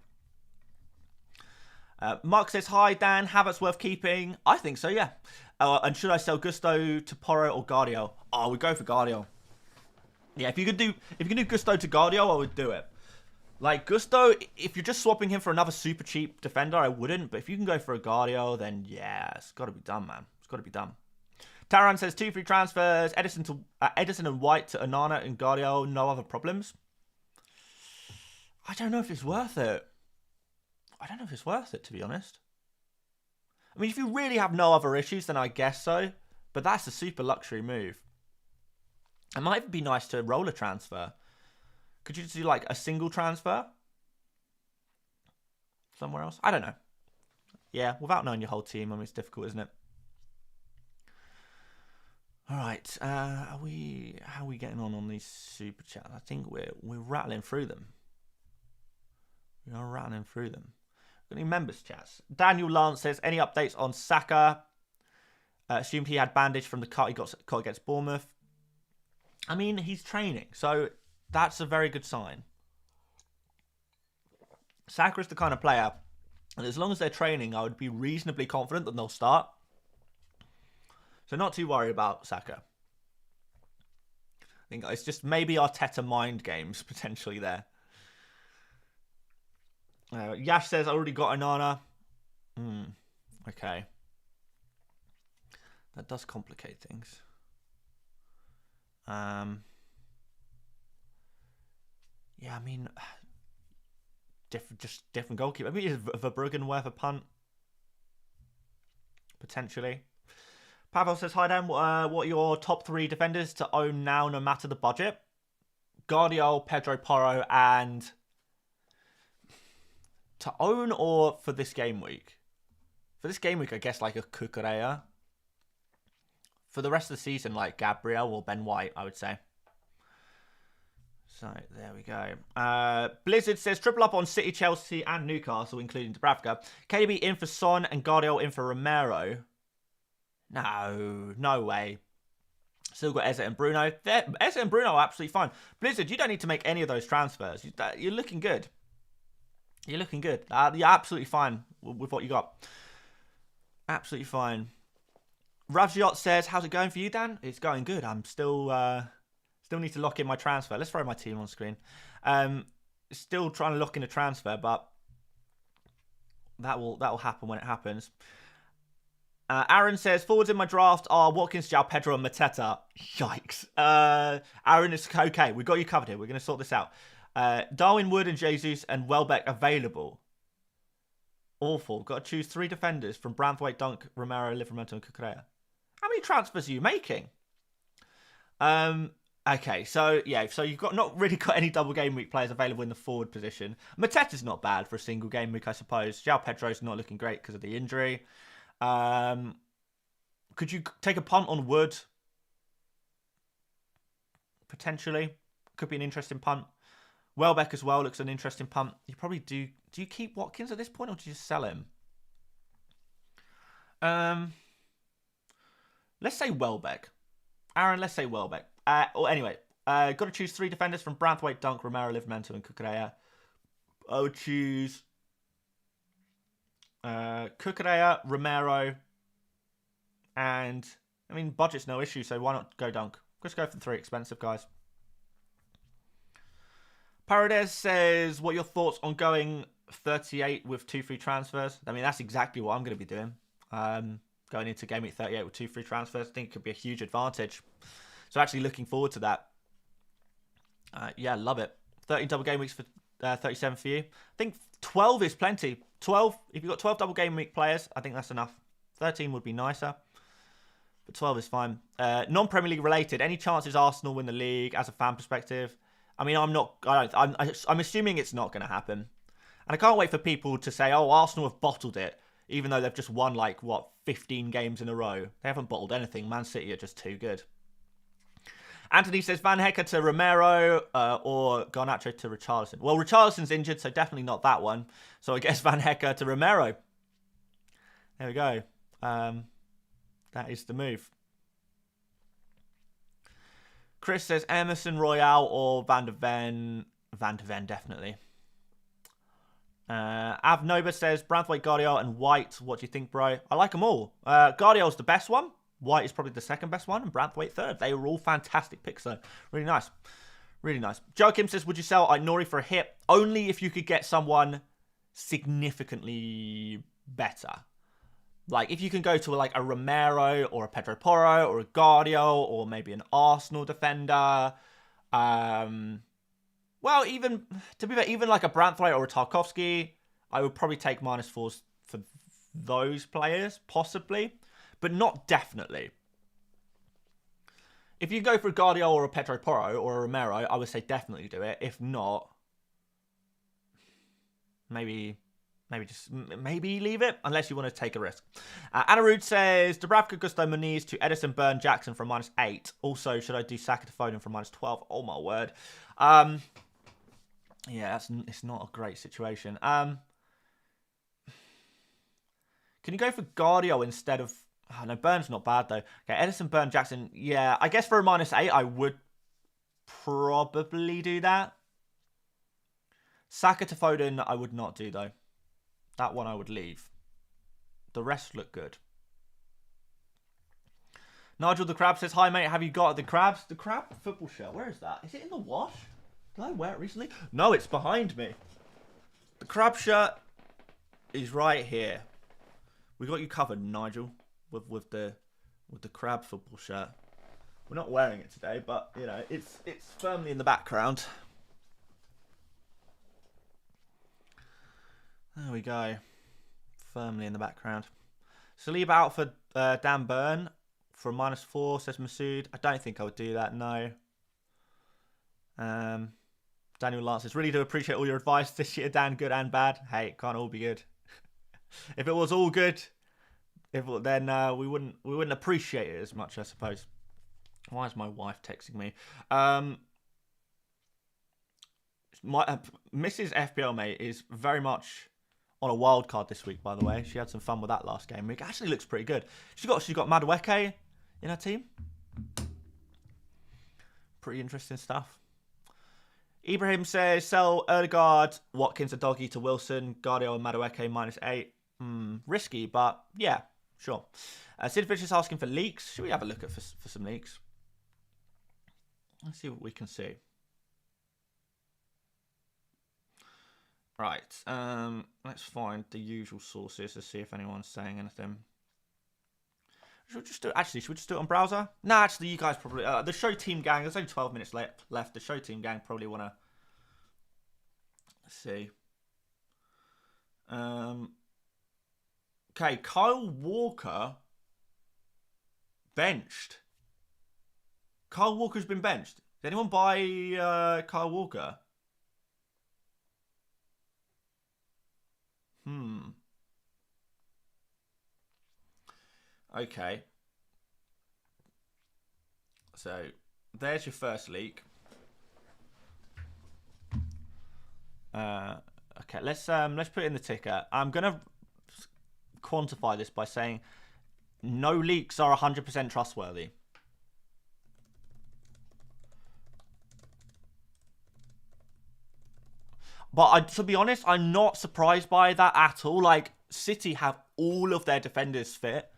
Mark says, hi, Dan. Havertz worth keeping? I think so, yeah. And should I sell Gusto to Porro or Guardiola? Oh, we go for Guardiola. Yeah, if you can do Gusto to Guardiola, I would do it. Like, Gusto, if you're just swapping him for another super cheap defender, I wouldn't. But if you can go for a Guardiola, then yeah, it's got to be done, man. It's got to be done. Taran says 2 free transfers. Edison and White to Onana and Guardiola. No other problems. I don't know if it's worth it. To be honest. I mean, if you really have no other issues, then I guess so. But that's a super luxury move. It might even be nice to roll a transfer. Could you just do like a single transfer? Somewhere else? I don't know. Yeah, without knowing your whole team, I mean, it's difficult, isn't it? All right. How are we getting on these super chats? I think we're rattling through them. We are rattling through them. Got any members chats? Daniel Lance says, any updates on Saka? Assumed he had bandage from the cut he got against Bournemouth. I mean, he's training, so that's a very good sign. Saka is the kind of player, and as long as they're training, I would be reasonably confident that they'll start. So not too worried about Saka. I think it's just maybe Arteta mind games potentially there. Yash says, I already got Onana. Okay. That does complicate things. Yeah, I mean, different goalkeeper. I mean, is Verbruggen worth a punt? Potentially. Pavel says, hi Dan, what are your top 3 defenders to own now, no matter the budget? Guardiola, Pedro Porro, and to own or for this game week? For this game week, I guess like a Cucurella. For the rest of the season, like Gabriel or Ben White, I would say. So, there we go. Blizzard says, triple up on City, Chelsea, and Newcastle, including Dubravka. KDB in for Son and Guardiola in for Romero. No way. Still got Eze and Bruno. Eze and Bruno are absolutely fine. Blizzard, you don't need to make any of those transfers. You're looking good. You're looking good. You're absolutely fine with what you got. Absolutely fine. Ravjot says, how's it going for you, Dan? It's going good. I'm still need to lock in my transfer. Let's throw my team on screen. Still trying to lock in a transfer, but that will happen when it happens. Aaron says, forwards in my draft are Watkins, João Pedro, and Mateta. Yikes. Aaron, it's okay. We've got you covered here. We're going to sort this out. Darwin Wood and Jesus and Welbeck available. Awful. Got to choose 3 defenders from Branthwaite, Dunk, Romero, Livramento, and Cucurella. How many transfers are you making? Okay, so yeah, so you've not really got any double game week players available in the forward position. Mateta's not bad for a single game week, I suppose. João Pedro's not looking great because of the injury. Could you take a punt on Wood? Potentially. Could be an interesting punt. Welbeck as well looks an interesting punt. You probably do. Do you keep Watkins at this point or do you just sell him? Let's say Welbeck. Aaron, let's say Welbeck. Anyway, got to choose 3 defenders from Branthwaite, Dunk, Romero, Livramento, and Cucurella. I would choose Cucurella, Romero, and I mean budget's no issue, so why not go Dunk? Just go for the 3 expensive guys. Paradise says, what are your thoughts on going 38 with 2 free transfers? I mean, that's exactly what I'm going to be doing. Going into Game Week 38 with 2 free transfers, I think it could be a huge advantage. So actually looking forward to that. Yeah, love it. 13 double game weeks for 37 for you. I think 12 is plenty. 12, if you've got 12 double game week players, I think that's enough. 13 would be nicer. But 12 is fine. Non-Premier League related. Any chances Arsenal win the league as a fan perspective? I mean, I'm assuming it's not going to happen. And I can't wait for people to say, oh, Arsenal have bottled it. Even though they've just won, 15 games in a row. They haven't bottled anything. Man City are just too good. Anthony says Van Hecke to Romero or Garnacho to Richarlison. Well, Richarlison's injured, so definitely not that one. So I guess Van Hecke to Romero. There we go. That is the move. Chris says Emerson, Royale or Van der Ven. Van der Ven, definitely. Avnova says Branthwaite, Guardiola and White. What do you think, bro? I like them all. Guardiola's the best one. White is probably the second best one, and Branthwaite third. They were all fantastic picks, though. Really nice. Really nice. Joachim says, would you sell Aït-Nouri for a hit? Only if you could get someone significantly better. Like, if you can go to a Romero or a Pedro Porro or a Guardiola or maybe an Arsenal defender. Well, even, to be fair, even like a Branthwaite or a Tarkowski, I would probably take -4s for those players, possibly. But not definitely. If you go for a Guardiola or a Pedro Porro or a Romero, I would say definitely do it. If not, maybe leave it, unless you want to take a risk. Anarud says, Dubravka, Gusto, Muniz to Edison, Burn, Jackson from -8. Also, should I do Saka to Foden from -12? Oh my word. Yeah, it's not a great situation. Can you go for Guardiola instead of... Oh, no, Burn's not bad, though. Okay, Edison, Burn, Jackson. Yeah, I guess for a -8, I would probably do that. Saka to Foden, I would not do, though. That one I would leave. The rest look good. Nigel the Crab says, hi, mate, have you got the Crabs? The Crab football shirt, where is that? Is it in the wash? Did I wear it recently? No, it's behind me. The Crab shirt is right here. We got you covered, Nigel. With the Crab football shirt. We're not wearing it today, but you know, it's firmly in the background. There we go. Firmly in the background. Saliba out for Dan Burn for a -4, says Masood. I don't think I would do that, no. Daniel Lance says, really do appreciate all your advice this year, Dan, good and bad. Hey, it can't all be good. If it was all good, Then we wouldn't appreciate it as much, I suppose. Why is my wife texting me? Mrs. FPL Mate is very much on a wild card this week, by the way. She had some fun with that last game week. Actually looks pretty good. She's got Madueke in her team. Pretty interesting stuff. Ibrahim says, sell Erdegaard, Watkins, a doggy to Wilson, Guardiola and Madueke -8. Risky, but yeah, sure. Sidfish is asking for leaks. Should we have a look for some leaks? Let's see what we can see. Right. Let's find the usual sources to see if anyone's saying anything. Should we just do it on browser? No, actually, you guys probably... the show team gang, there's only 12 minutes left. The show team gang probably want to... Let's see. Okay, Kyle Walker... benched. Kyle Walker's been benched. Did anyone buy Kyle Walker? Okay. So, there's your first leak. Okay, let's put in the ticker. I'm gonna quantify this by saying no leaks are 100% trustworthy. But to be honest, I'm not surprised by that at all. Like, City have all of their defenders fit,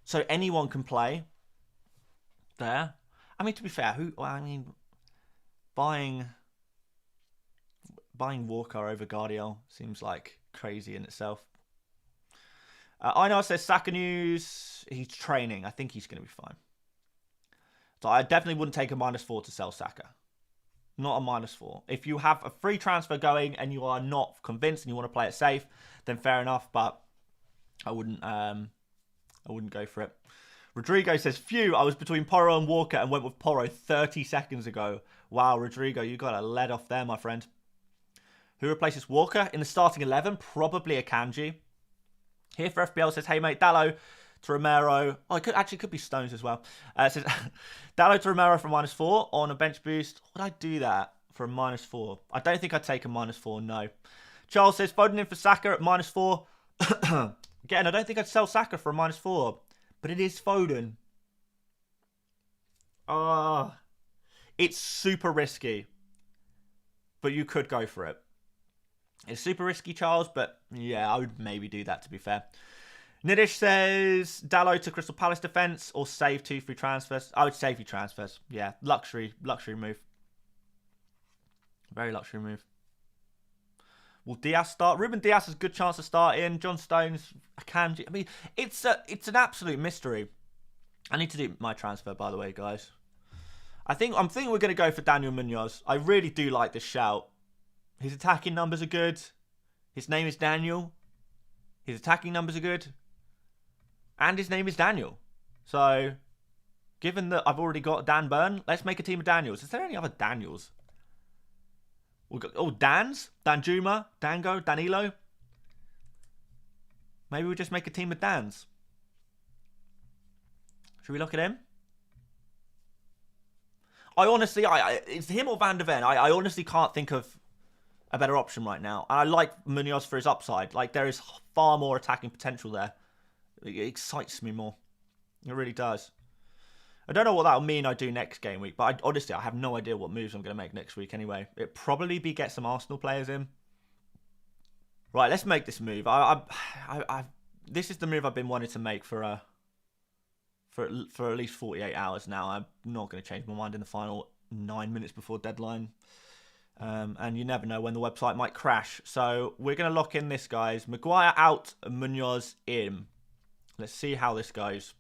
so anyone can play there. I mean, to be fair, buying Walker over Guardiola seems like crazy in itself. I know it says Saka news. He's training. I think he's going to be fine. So I definitely wouldn't take a -4 to sell Saka. Not a -4. If you have a free transfer going and you are not convinced and you want to play it safe, then fair enough. But I wouldn't go for it. Rodrigo says, phew, I was between Porro and Walker and went with Porro 30 seconds ago. Wow, Rodrigo, you got a lead off there, my friend. Who replaces Walker in the starting 11? Probably a Kanji. Here for FPL says, hey mate, Dallo to Romero. Oh, it could be Stones as well. It says, Dallo to Romero for -4 on a bench boost. Would I do that for a -4? I don't think I'd take a -4, no. Charles says, Foden in for Saka at -4. Again, I don't think I'd sell Saka for a -4, but it is Foden. It's super risky, but you could go for it. It's super risky, Charles, but yeah, I would maybe do that, to be fair. Nidish says, Dallo to Crystal Palace defence or save 2 free transfers. I would save your transfers. Yeah, luxury move. Very luxury move. Will Diaz start? Ruben Diaz has a good chance to start in. John Stones, Akanji. I mean, it's an absolute mystery. I need to do my transfer, by the way, guys. I'm thinking we're going to go for Daniel Munoz. I really do like this shout. His attacking numbers are good. His name is Daniel. His attacking numbers are good. And his name is Daniel. So, given that I've already got Dan Burn, let's make a team of Daniels. Is there any other Daniels? We've got, Dans, Danjuma, Dango, Danilo. Maybe we'll just make a team of Dans. Should we look at him? I honestly, it's him or Van der Ven. I honestly can't think of a better option right now. And I like Munoz for his upside. Like, there is far more attacking potential there. It excites me more. It really does. I don't know what that'll mean I do next game week, but honestly, I have no idea what moves I'm going to make next week anyway. It'd probably be get some Arsenal players in. Right, let's make this move. This is the move I've been wanting to make for at least 48 hours now. I'm not going to change my mind in the final 9 minutes before deadline. And you never know when the website might crash. So we're going to lock in this, guys. Maguire out, Munoz in. Let's see how this goes.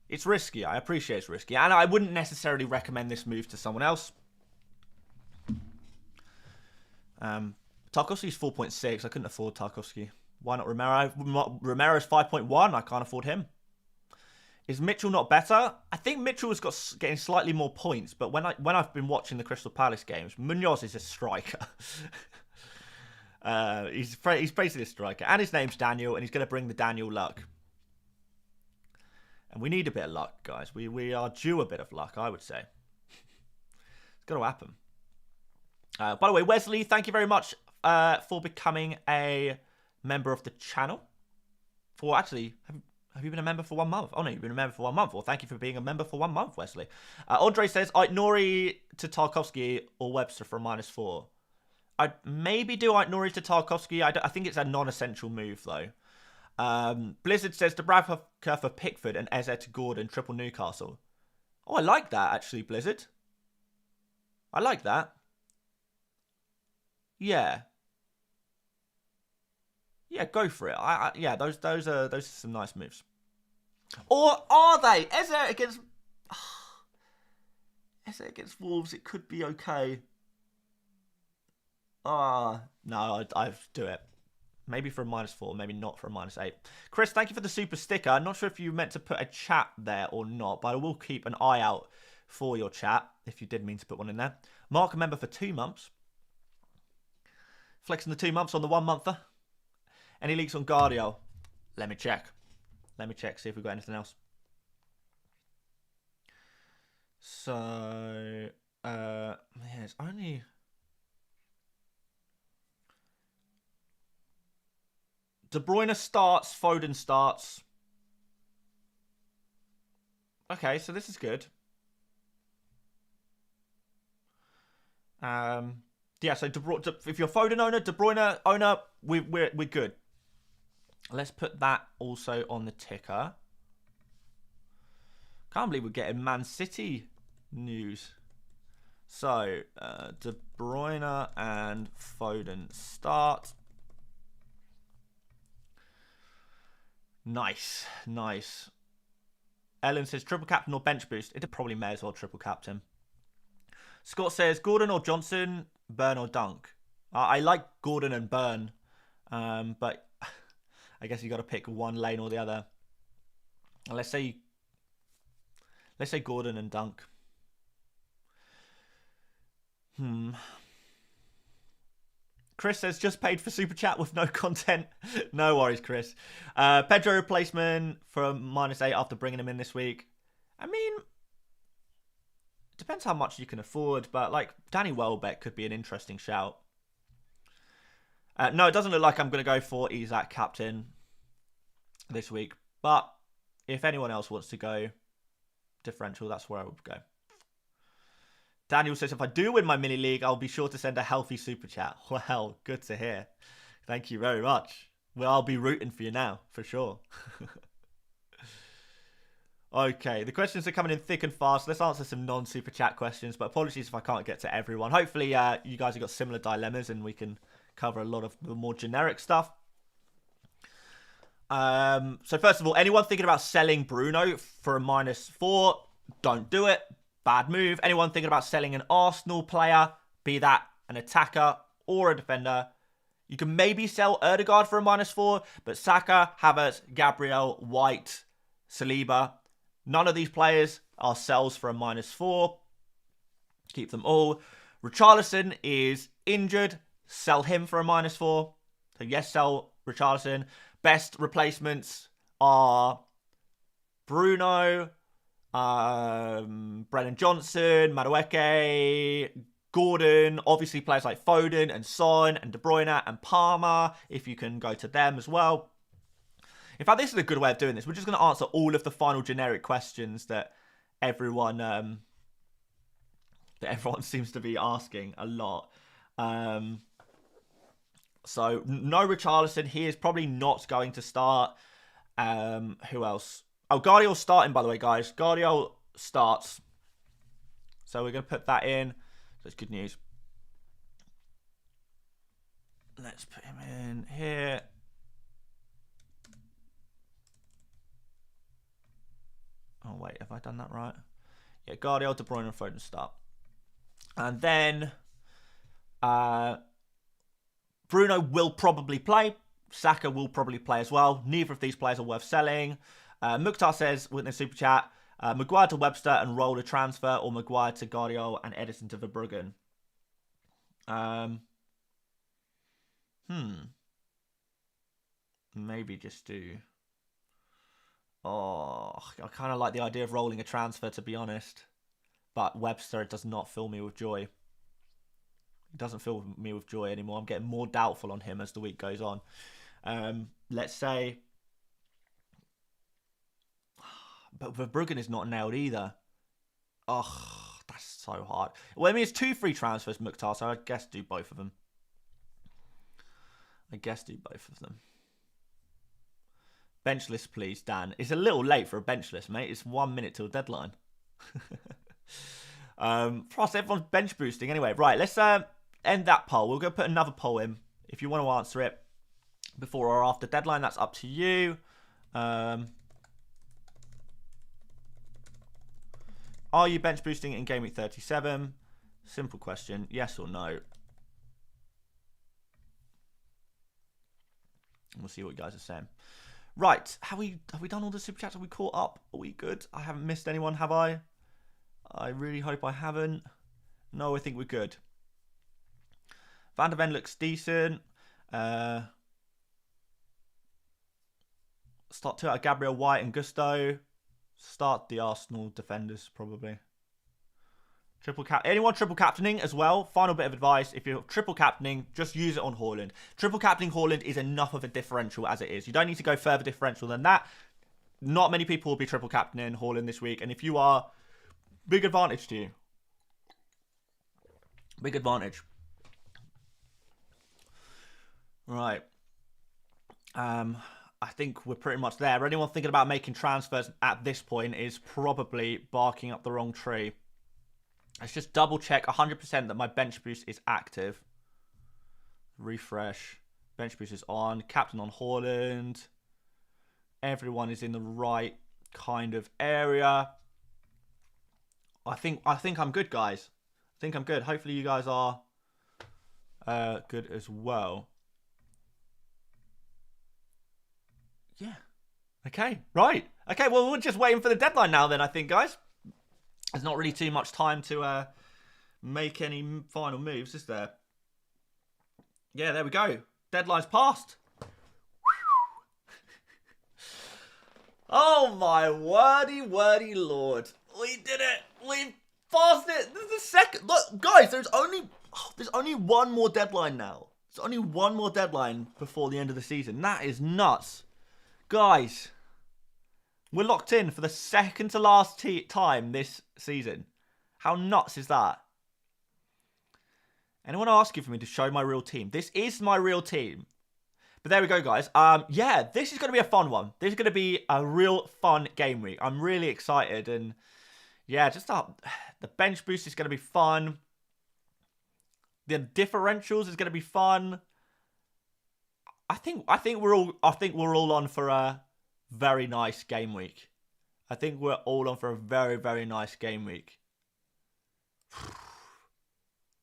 It's risky. I appreciate it's risky. And I wouldn't necessarily recommend this move to someone else. Tarkowski's 4.6. I couldn't afford Tarkowski. Why not Romero? Romero's 5.1. I can't afford him. Is Mitchell not better? I think Mitchell has got getting slightly more points, but when I've been watching the Crystal Palace games, Munoz is a striker. He's basically a striker. And his name's Daniel, and he's going to bring the Daniel luck. And we need a bit of luck, guys. We are due a bit of luck, I would say. It's got to happen. By the way, Wesley, thank you very much for becoming a member of the channel. Or actually, have you been a member for 1 month? Oh, no, you've been a member for 1 month. Well, thank you for being a member for 1 month, Wesley. Andre says, Nori to Tarkovsky or Webster for a -4. I'd maybe do Nori to Tarkovsky. I think it's a non-essential move, though. Blizzard says Dubravka for Pickford and Eze to Gordon, triple Newcastle. Oh, I like that, actually, Blizzard. I like that. Yeah. Yeah, go for it. Yeah, those are some nice moves. Or are they? Eze against Wolves, it could be okay. No, I'd do it. Maybe for a -4, maybe not for a -8. Chris, thank you for the super sticker. I'm not sure if you meant to put a chat there or not, but I will keep an eye out for your chat if you did mean to put one in there. Mark a member for 2 months. Flexing the 2 months on the 1 monther. Any leaks on Guardiola? Let me check. See if we've got anything else. So, yeah, it's only... De Bruyne starts, Foden starts. Okay, so this is good. Yeah, so if you're Foden owner, De Bruyne owner, we're good. Let's put that also on the ticker. Can't believe we're getting Man City news. So, De Bruyne and Foden start. Nice. Ellen says triple captain or bench boost. It probably may as well triple captain. Scott says Gordon or Johnson, Burn or Dunk. I like Gordon and Burn, but I guess you got to pick one lane or the other. Let's say Gordon and Dunk. Chris says, just paid for Super Chat with no content. No worries, Chris. Pedro replacement for -8 after bringing him in this week. I mean, it depends how much you can afford, but like Danny Welbeck could be an interesting shout. No, it doesn't look like I'm going to go for Isaac captain this week, but if anyone else wants to go differential, that's where I would go. Daniel says, if I do win my mini league, I'll be sure to send a healthy super chat. Well, good to hear. Thank you very much. Well, I'll be rooting for you now, for sure. Okay, the questions are coming in thick and fast. Let's answer some non-super chat questions, but apologies if I can't get to everyone. Hopefully, you guys have got similar dilemmas and we can cover a lot of the more generic stuff. So first of all, anyone thinking about selling Bruno for a -4, don't do it. Bad move. Anyone thinking about selling an Arsenal player, be that an attacker or a defender, you can maybe sell Ødegaard for a -4, but Saka, Havertz, Gabriel, White, Saliba, none of these players are sells for a -4. Keep them all. Richarlison is injured. Sell him for a -4. So yes, sell Richarlison. Best replacements are Bruno, Brennan Johnson, Madueke, Gordon, obviously players like Foden and Son and De Bruyne and Palmer, if you can go to them as well. In fact, this is a good way of doing this. We're just going to answer all of the final generic questions that everyone seems to be asking a lot. So no Richarlison. He is probably not going to start. Who else? Oh, Guardiola's starting, by the way, guys. Guardiola starts. So we're going to put that in. That's good news. Let's put him in here. Oh, wait. Have I done that right? Yeah, Guardiola, De Bruyne, and Foden start. And then Bruno will probably play. Saka will probably play as well. Neither of these players are worth selling. Mukhtar says, within the super chat, Maguire to Webster and roll a transfer, or Maguire to Guardiola and Edison to Verbruggen. Maybe just do... Oh, I kind of like the idea of rolling a transfer, to be honest. But Webster does not fill me with joy. It doesn't fill me with joy anymore. I'm getting more doubtful on him as the week goes on. Let's say... But Verbruggen is not nailed either. Oh, that's so hard. Well, I mean, it's 2 free transfers, Mukhtar, so I guess do both of them. Bench list, please, Dan. It's a little late for a bench list, mate. It's 1 minute till deadline. Plus, everyone's bench boosting anyway. Right, let's end that poll. We'll go put another poll in. If you want to answer it before or after deadline, that's up to you. Are you bench boosting in Gameweek 37? Simple question. Yes or no? We'll see what you guys are saying. Right. Have we done all the super chats? Have we caught up? Are we good? I haven't missed anyone, have I? I really hope I haven't. No, I think we're good. Van der Ven looks decent. Start 2 out of Gabriel White and Gusto. Start the Arsenal defenders, probably. Anyone triple captaining as well? Final bit of advice. If you're triple captaining, just use it on Haaland. Triple captaining Haaland is enough of a differential as it is. You don't need to go further differential than that. Not many people will be triple captaining Haaland this week. And if you are, big advantage to you. Big advantage. Right. I think we're pretty much there. Anyone thinking about making transfers at this point is probably barking up the wrong tree. Let's just double check 100% that my bench boost is active. Refresh. Bench boost is on. Captain on Haaland. Everyone is in the right kind of area. I think I'm good, guys. I think I'm good. Hopefully you guys are good as well. Yeah. Okay, right. Okay, well, we're just waiting for the deadline now then, I think, guys. There's not really too much time to make any final moves, is there? Yeah, there we go. Deadline's passed. Oh, my wordy lord. We did it. We passed it. This is the second. Look, guys, there's only one more deadline now. There's only one more deadline before the end of the season. That is nuts. Guys, we're locked in for the second to last time this season. How nuts is that? Anyone asking for me to show my real team? This is my real team. But there we go, guys. Yeah, this is going to be a fun one. This is going to be a real fun game week. I'm really excited. And yeah, just the bench boost is going to be fun. The differentials is going to be fun. I think we're all on for a very nice game week. I think we're all on for a very, very nice game week.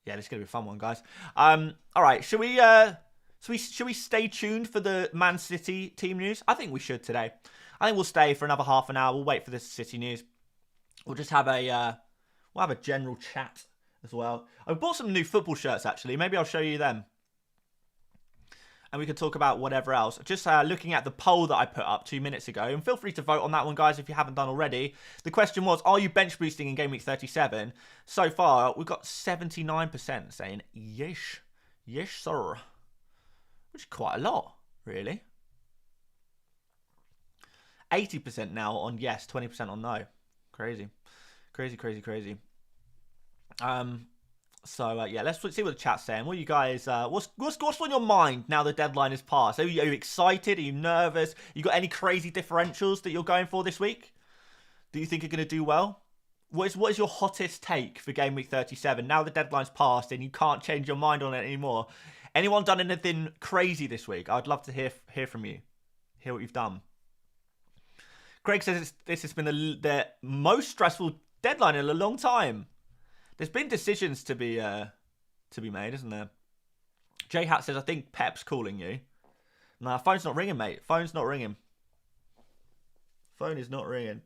Yeah, this is gonna be a fun one, guys. All right, should we stay tuned for the Man City team news? I think we should today. I think we'll stay for another half an hour. We'll wait for the City news. We'll just have a general chat as well. I bought some new football shirts actually. Maybe I'll show you them. And we can talk about whatever else. Just looking at the poll that I put up 2 minutes ago. And feel free to vote on that one, guys, if you haven't done already. The question was, are you bench boosting in Game Week 37? So far, we've got 79% saying yes. Yes, sir. Which is quite a lot, really. 80% now on yes, 20% on no. Crazy. Crazy. So, yeah, let's see what the chat's saying. What are you guys, what's on your mind now the deadline is passed? Are you excited? Are you nervous? You got any crazy differentials that you're going for this week? Do you think you're going to do well? What is your hottest take for Game Week 37? Now the deadline's passed and you can't change your mind on it anymore. Anyone done anything crazy this week? I'd love to hear from you. Hear what you've done. Craig says this has been the most stressful deadline in a long time. There's been decisions to be made, isn't there? J Hat says, I think Pep's calling you. Nah, phone's not ringing, mate. Phone's not ringing. Phone is not ringing.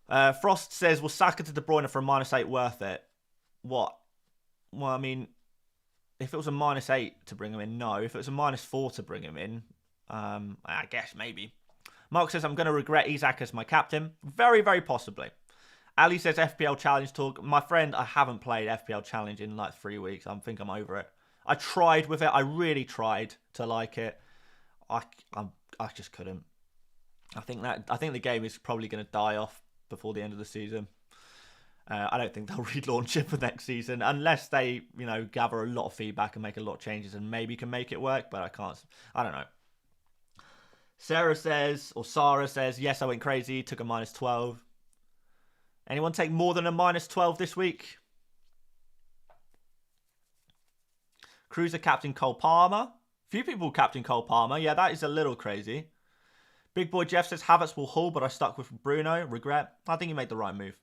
Frost says, will Saka to De Bruyne for a -8 worth it? What? Well, I mean, if it was a -8 to bring him in, no. If it was a -4 to bring him in, I guess maybe. Mark says, I'm going to regret Isak as my captain. Very, very possibly. Ali says, FPL Challenge talk. My friend, I haven't played FPL Challenge in like 3 weeks. I think I'm over it. I tried with it. I really tried to like it. I just couldn't. I think the game is probably going to die off before the end of the season. I don't think they'll relaunch it for next season unless they, gather a lot of feedback and make a lot of changes and maybe can make it work. But I don't know. Sarah says, yes, I went crazy. Took a -12. Anyone take more than a -12 this week? Cruiser captain Cole Palmer. Few people captain Cole Palmer. Yeah, that is a little crazy. Big boy Jeff says Havertz will haul, but I stuck with Bruno. Regret. I think you made the right move.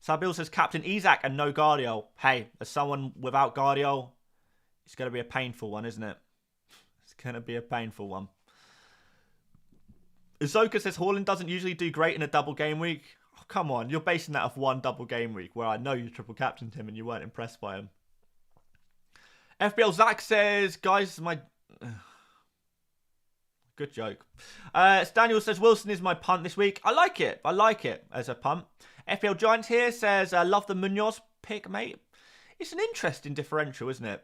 Sabil says captain Isak and no Guardiol. Hey, as someone without Guardiol, it's going to be a painful one, isn't it? It's going to be a painful one. Isoka says Haaland doesn't usually do great in a double game week. Oh, come on, you're basing that off one double game week where I know you triple captained him and you weren't impressed by him. FBL Zach says, guys, my... Good joke. Daniel says, Wilson is my punt this week. I like it. As a punt. FPL Giants here says, love the Munoz pick, mate. It's an interesting differential, isn't it?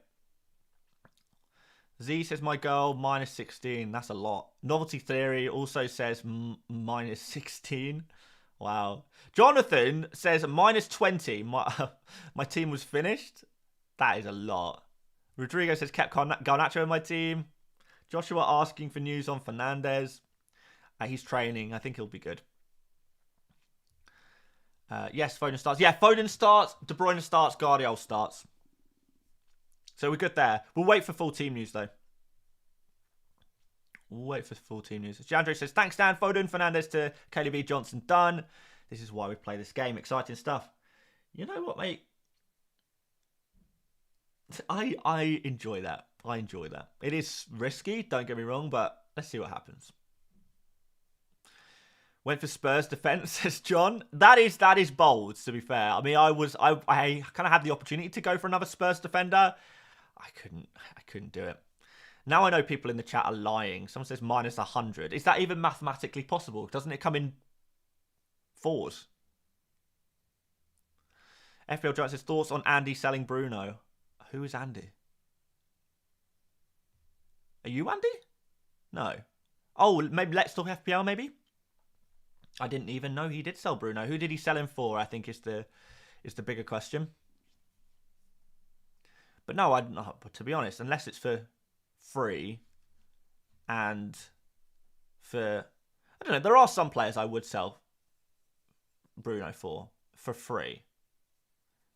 Z says, my girl, -16. That's a lot. Novelty Theory also says -16. Wow. Jonathan says, -20. My team was finished. That is a lot. Rodrigo says, kept Garnacho in my team. Joshua asking for news on Fernandez. He's training. I think he'll be good. Yes, Foden starts. Yeah, Foden starts. De Bruyne starts. Guardiola starts. So we're good there. We'll wait for full team news, though. Jandre says, thanks, Dan. Foden, Fernandez to KDB, Johnson, done. This is why we play this game. Exciting stuff. You know what, mate? I enjoy that. It is risky, don't get me wrong, but let's see what happens. Went for Spurs defense, says John. That is bold, to be fair. I mean, I kind of had the opportunity to go for another Spurs defender. I couldn't do it. Now I know people in the chat are lying. Someone says -100. Is that even mathematically possible? Doesn't it come in fours? FPL Giants says, thoughts on Andy selling Bruno. Who is Andy? Are you Andy? No. Oh, maybe Let's Talk FPL, maybe? I didn't even know he did sell Bruno. Who did he sell him for? I think is the bigger question. But no, but to be honest, unless it's for free and for... I don't know, there are some players I would sell Bruno for free.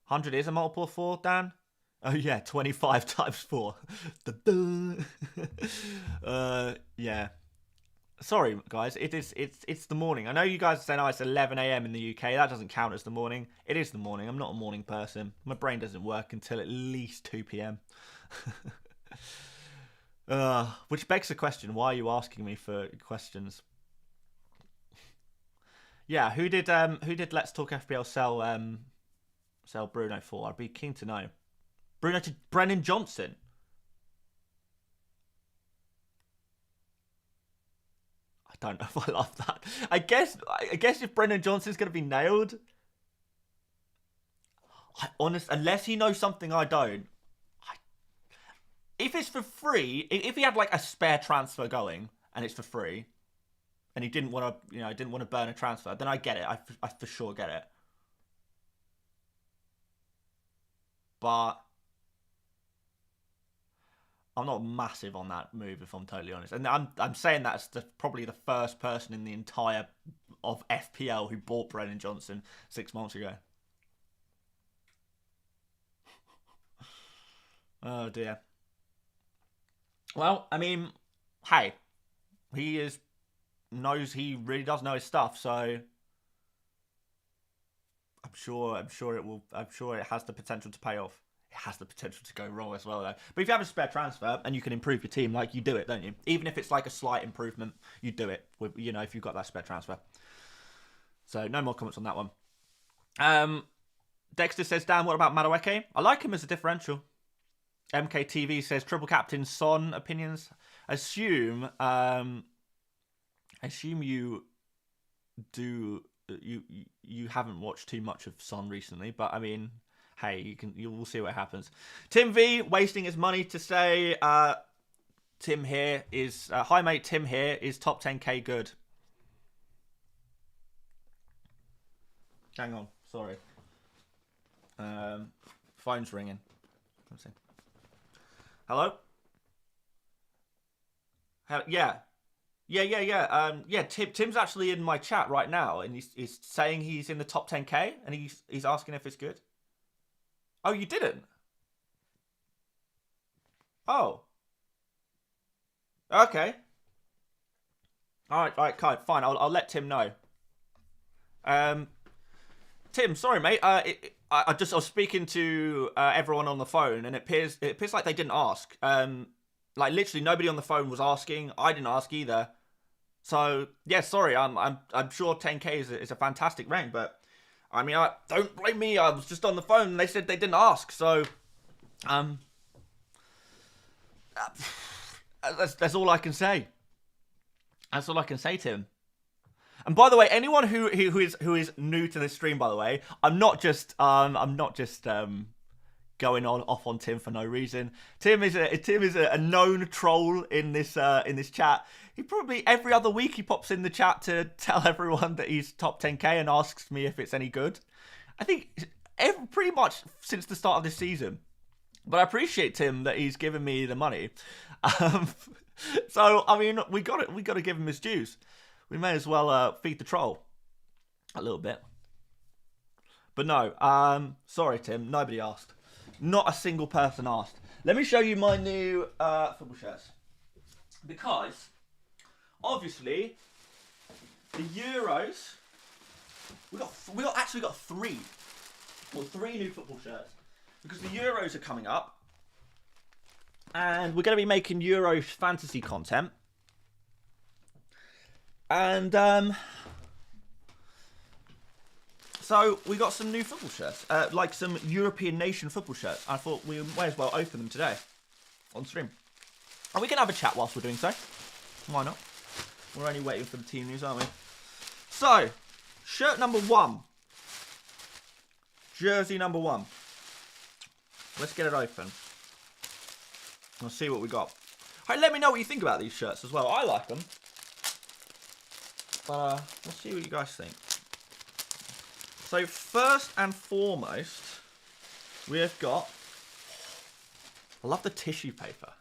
100 is a multiple of 4, Dan? Oh yeah, 25 times 4. Yeah. Sorry, guys. It's the morning. I know you guys are saying, it's 11 a.m. in the UK. That doesn't count as the morning. It is the morning. I'm not a morning person. My brain doesn't work until at least 2 p.m. Which begs the question, why are you asking me for questions? Yeah, who did Let's Talk FPL sell Bruno for? I'd be keen to know. Bruno to Brennan Johnson. I don't know if I love that. I guess if Brennan Johnson's going to be nailed, unless he knows something I don't, if it's for free, if he had like a spare transfer going and it's for free, and he didn't want to burn a transfer, then I get it. I for sure get it. But I'm not massive on that move, if I'm totally honest. And I'm saying that as probably the first person in the entire of FPL who bought Brennan Johnson 6 months ago. Oh dear. Well, I mean, hey, he really does know his stuff, so I'm sure it has the potential to pay off. It has the potential to go wrong as well, though. But if you have a spare transfer and you can improve your team, like, you do it, don't you? Even if it's like a slight improvement, you do it. With, if you've got that spare transfer. So no more comments on that one. Dexter says, Dan, what about Madueke? I like him as a differential. MKTV says triple captain Son opinions. Assume you do you haven't watched too much of Son recently, but I mean, hey, you'll see what happens. Tim V wasting his money to say Tim here is hi mate. Tim here is top 10k good. Hang on, sorry. Phone's ringing. Let's see. Hello? Yeah. Tim's actually in my chat right now, and he's saying he's in the top 10k, and he's asking if it's good. Oh, you didn't? Oh. Okay. All right, fine. I'll let Tim know. Tim, sorry, mate. I was speaking to everyone on the phone, and it appears like they didn't ask. Like literally nobody on the phone was asking. I didn't ask either. So yeah, sorry. I'm sure 10k is a fantastic rank, but I mean, don't blame me. I was just on the phone, and they said they didn't ask. So that's all I can say. That's all I can say, Tim. And by the way, anyone who is new to this stream, by the way, I'm not just going off on Tim for no reason. Tim is a known troll in this chat. He probably every other week he pops in the chat to tell everyone that he's top 10k and asks me if it's any good. I think pretty much since the start of this season. But I appreciate Tim that he's given me the money. So I mean, we got to give him his dues. We may as well feed the troll a little bit. But no, sorry Tim, nobody asked. Not a single person asked. Let me show you my new football shirts. Because, obviously, the Euros, we actually got three new football shirts. Because the Euros are coming up. And we're going to be making Euro fantasy content. And so we got some new football shirts, like some European nation football shirts. I thought we may as well open them today on stream. And we can have a chat whilst we're doing so. Why not? We're only waiting for the team news, aren't we? So, shirt number 1. Jersey number 1. Let's get it open. Let's see what we got. Hey, let me know what you think about these shirts as well. I like them. But let's see what you guys think. So first and foremost, we have got. I love the tissue paper.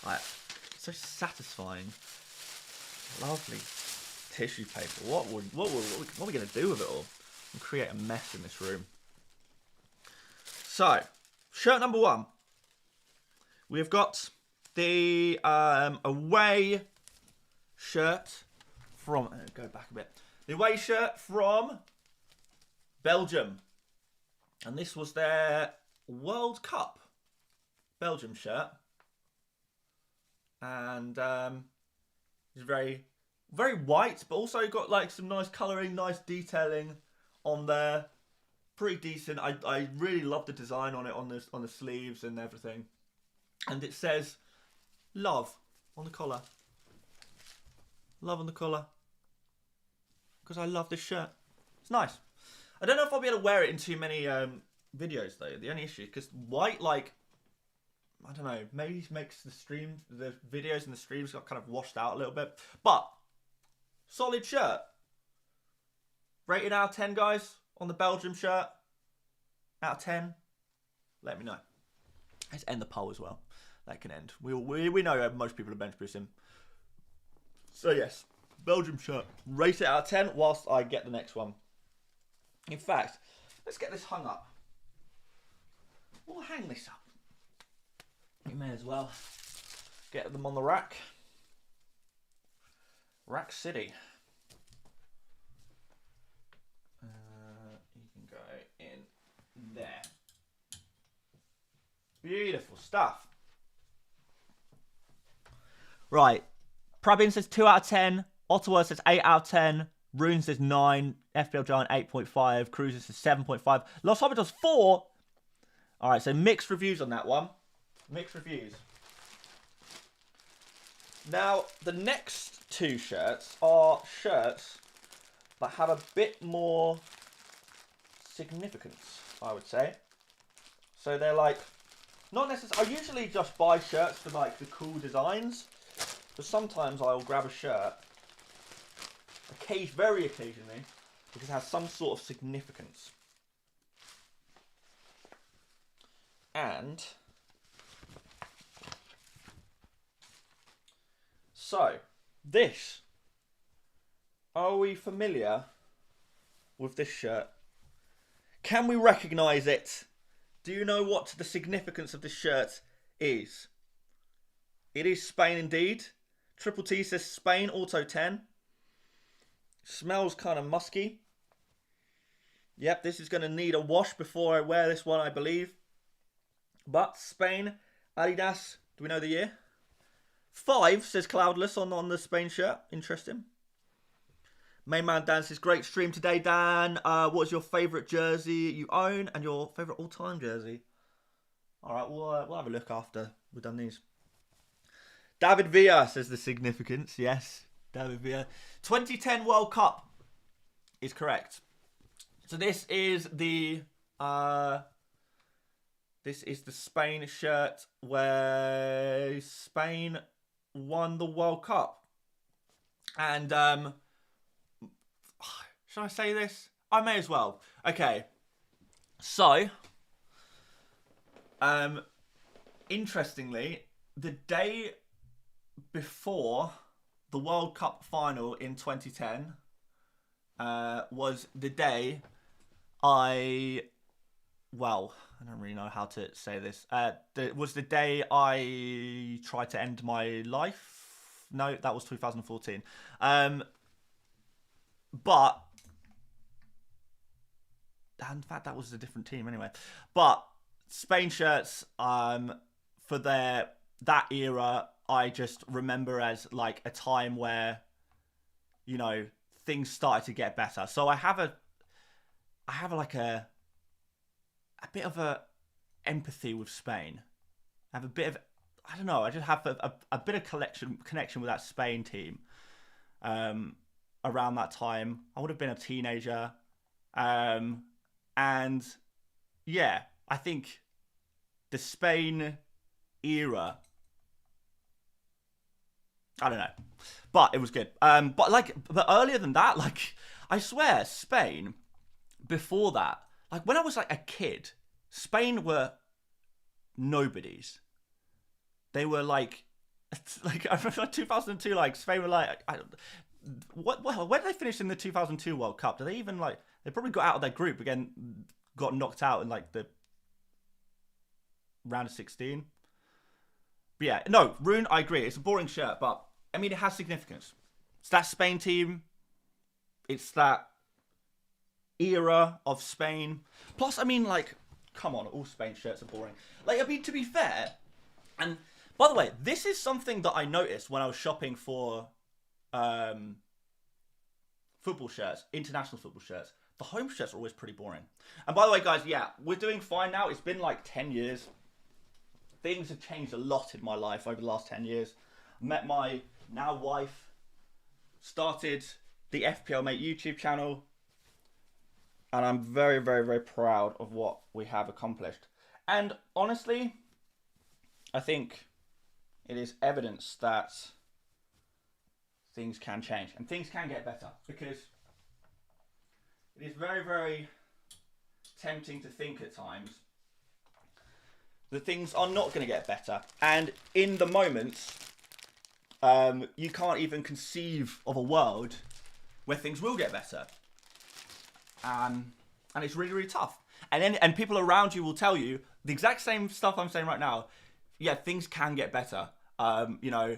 Like, it's so satisfying. Lovely tissue paper. What are we gonna do with it all? And create a mess in this room. So, shirt number 1. We have got the away shirt from. Go back a bit. The away shirt from Belgium, and this was their World Cup Belgium shirt, and it's very, very white, but also got like some nice colouring, nice detailing on there. Pretty decent. I really love the design on it on the sleeves and everything, and it says "love" on the collar. Love on the collar, because I love this shirt. It's nice. I don't know if I'll be able to wear it in too many videos though. The only issue, because white, like, I don't know, maybe makes the videos and the streams got kind of washed out a little bit. But solid shirt. Rated out of 10, guys, on the Belgium shirt. Out of 10. Let me know. Let's end the poll as well. That can end. We know most people are bench boosting. So yes, Belgium shirt. Rate it out of 10 whilst I get the next one. In fact, let's get this hung up. We'll hang this up. You may as well get them on the rack. Rack City. You can go in there. Beautiful stuff. Right. Prabin says 2 out of 10. Ottawa says 8 out of 10. Rune says 9. FPL Giant 8.5. Cruiser says 7.5. Los Hobbiters 4. Alright, so mixed reviews on that one. Mixed reviews. Now, the next two shirts are shirts that have a bit more significance, I would say. So they're like, not necessarily, I usually just buy shirts for like the cool designs, but sometimes I'll grab a shirt, very occasionally, because it has some sort of significance. And so, this, are we familiar with this shirt? Can we recognise it? Do you know what the significance of this shirt is? It is Spain indeed. Triple T says Spain, auto 10. Smells kind of musky. Yep, this is going to need a wash before I wear this one, I believe. But Spain, Adidas, do we know the year? 5 says Cloudless on the Spain shirt. Interesting. Main man Dan says, great stream today, Dan. What's your favourite jersey you own and your favourite all-time jersey? All right, we'll have a look after we've done these. David Villa says the significance. Yes, David Villa. 2010 World Cup is correct. So this is the Spain shirt where Spain won the World Cup. And should I say this? I may as well. Okay. So, interestingly, the day before the World Cup final in 2010 was the day I don't really know how to say this. Was the day I tried to end my life. No, that was 2014. But in fact, that was a different team anyway. But Spain shirts, for that era, I just remember as like a time where, you know, things started to get better. So I have like a bit of a empathy with Spain. I have a bit of, I don't know, I just have a bit of connection with that Spain team. Around that time, I would have been a teenager. And yeah, I think the Spain era, I don't know, but it was good. But earlier than that, like, I swear, Spain, before that, like when I was like a kid, Spain were nobodies. They were like I remember 2002, like Spain were like, where did they finish in the 2002 World Cup? Did they even like? They probably got out of their group again, got knocked out in like the round of 16. But yeah, no, Rune, I agree. It's a boring shirt, but I mean, it has significance. It's that Spain team. It's that era of Spain. Plus, I mean, like, come on, all Spain shirts are boring. Like, I mean, to be fair, and by the way, this is something that I noticed when I was shopping for football shirts, international football shirts. The home shirts are always pretty boring. And by the way, guys, yeah, we're doing fine now. It's been like 10 years. Things have changed a lot in my life over the last 10 years. Met my now wife, started the FPL Mate YouTube channel, and I'm very, very, very proud of what we have accomplished. And honestly, I think it is evidence that things can change and things can get better, because it is very, very tempting to think at times that things are not going to get better. And in the moment, you can't even conceive of a world where things will get better. And it's really, really tough. And people around you will tell you the exact same stuff I'm saying right now. Yeah, things can get better. You know,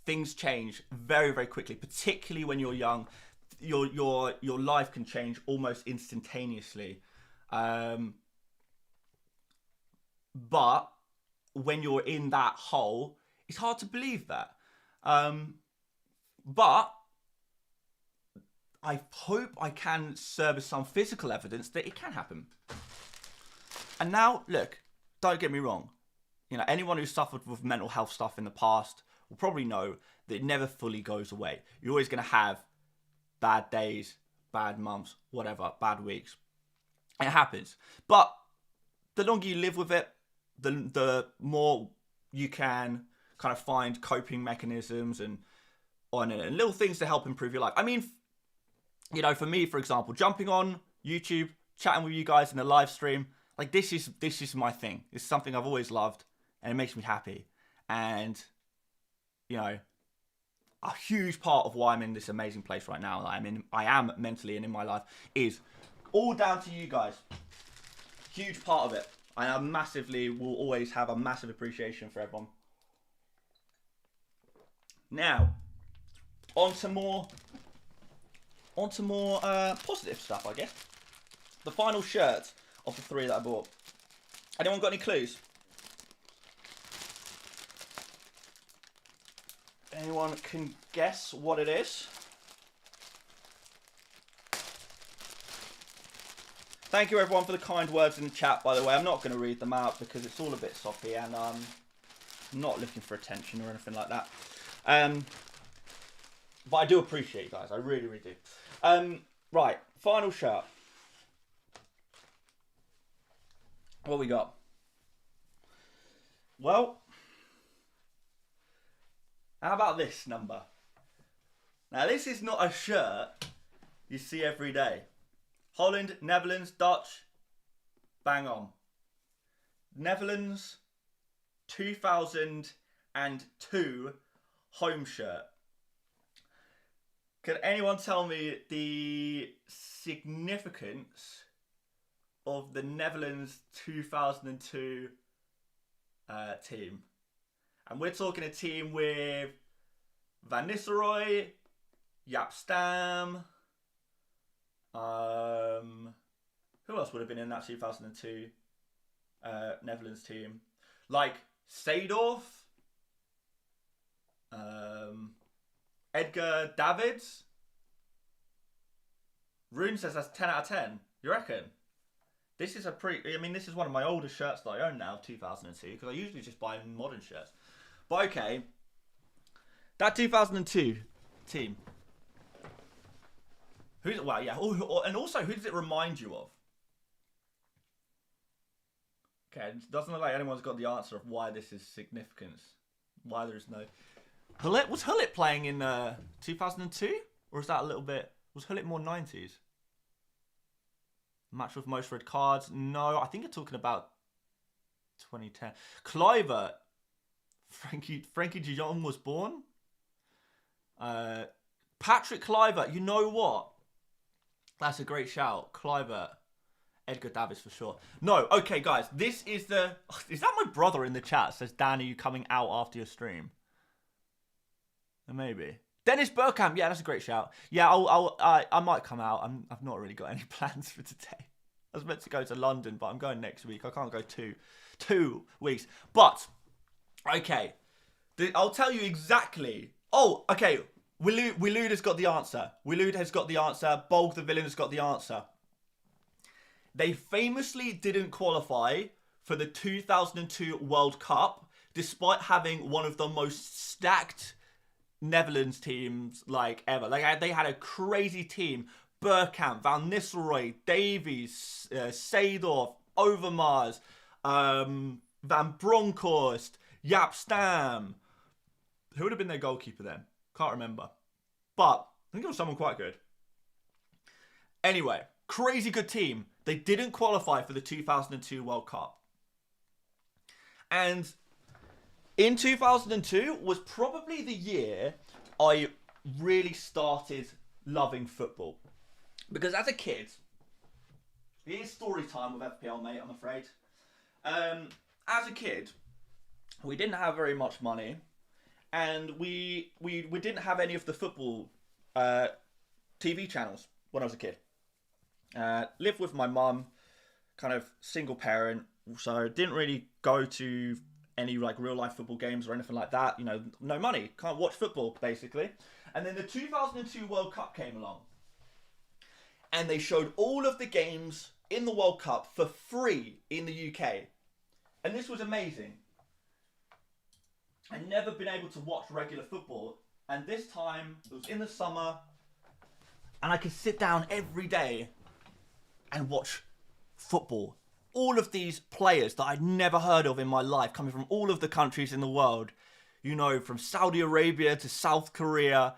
things change very, very quickly, particularly when you're young. Your life can change almost instantaneously. But when you're in that hole, it's hard to believe that. But I hope I can serve as some physical evidence that it can happen. And now, look, don't get me wrong. you know, anyone who's suffered with mental health stuff in the past will probably know that it never fully goes away. You're always going to have bad days, bad months, whatever, bad weeks. It happens. But the longer you live with it, the more you can kind of find coping mechanisms and little things to help improve your life. I mean, you know, for me, for example, jumping on YouTube, chatting with you guys in a live stream, like this is my thing. It's something I've always loved, and it makes me happy. And, you know, a huge part of why I'm in this amazing place right now, that I am mentally and in my life, is all down to you guys. Huge part of it. And I will always have a massive appreciation for everyone. Now, on to more positive stuff, I guess. The final shirt of the 3 that I bought. Anyone got any clues? Anyone can guess what it is? Thank you everyone for the kind words in the chat, by the way. I'm not going to read them out because it's all a bit soppy and I'm not looking for attention or anything like that. But I do appreciate you guys. I really, really do. Right, final shirt. What we got? Well, how about this number? Now, this is not a shirt you see every day. Holland, Netherlands, Dutch, bang on. Netherlands 2002 home shirt. Can anyone tell me the significance of the Netherlands 2002 team? And we're talking a team with Van Nistelrooy, Jaap Stam. Who else would have been in that 2002 Netherlands team? Like Seedorf, Edgar Davids. Rune says that's 10 out of 10. You reckon? This is this is one of my oldest shirts that I own now, 2002, because I usually just buy modern shirts. But okay, that 2002 team. And also, who does it remind you of? Okay, it doesn't look like anyone's got the answer of why this is significance. Why there is no... Was Hullet playing in 2002? Or is that a little bit... Was Hullet more 90s? Match with most red cards? No, I think you're talking about 2010. Kluivert. Frankie de Jong was born. Patrick Kluivert. You know what? That's a great shout. Kluivert. Edgar Davids for sure. No, okay, guys. This is the... Is that my brother in the chat? Says, Dan, are you coming out after your stream? Maybe. Dennis Burkamp. Yeah, that's a great shout. Yeah, I might come out. I've not really got any plans for today. I was meant to go to London, but I'm going next week. I can't go two weeks. But, okay. I'll tell you exactly. Oh, okay. Waloud has got the answer. Waloud has got the answer. Bolg the Villain has got the answer. They famously didn't qualify for the 2002 World Cup, despite having one of the most stacked Netherlands teams like ever. Like they had a crazy team. Burkamp, Van Nistelrooy, Davies, Seedorf, Overmars, Van Bronckhorst, Jaap Stam. Who would have been their goalkeeper then? Can't remember. But I think it was someone quite good. Anyway, crazy good team. They didn't qualify for the 2002 World Cup. And in 2002 was probably the year I really started loving football. Because as a kid, here's story time with FPL Mate, I'm afraid. As a kid, we didn't have very much money. And we didn't have any of the football TV channels when I was a kid. Lived with my mum, kind of single parent, so didn't really go to any like real life football games or anything like that. You know, no money, can't watch football basically. And then the 2002 World Cup came along, and they showed all of the games in the World Cup for free in the UK, and this was amazing. I'd never been able to watch regular football, and this time it was in the summer, and I could sit down every day and watch football. All of these players that I'd never heard of in my life, coming from all of the countries in the world, you know, from Saudi Arabia to South Korea.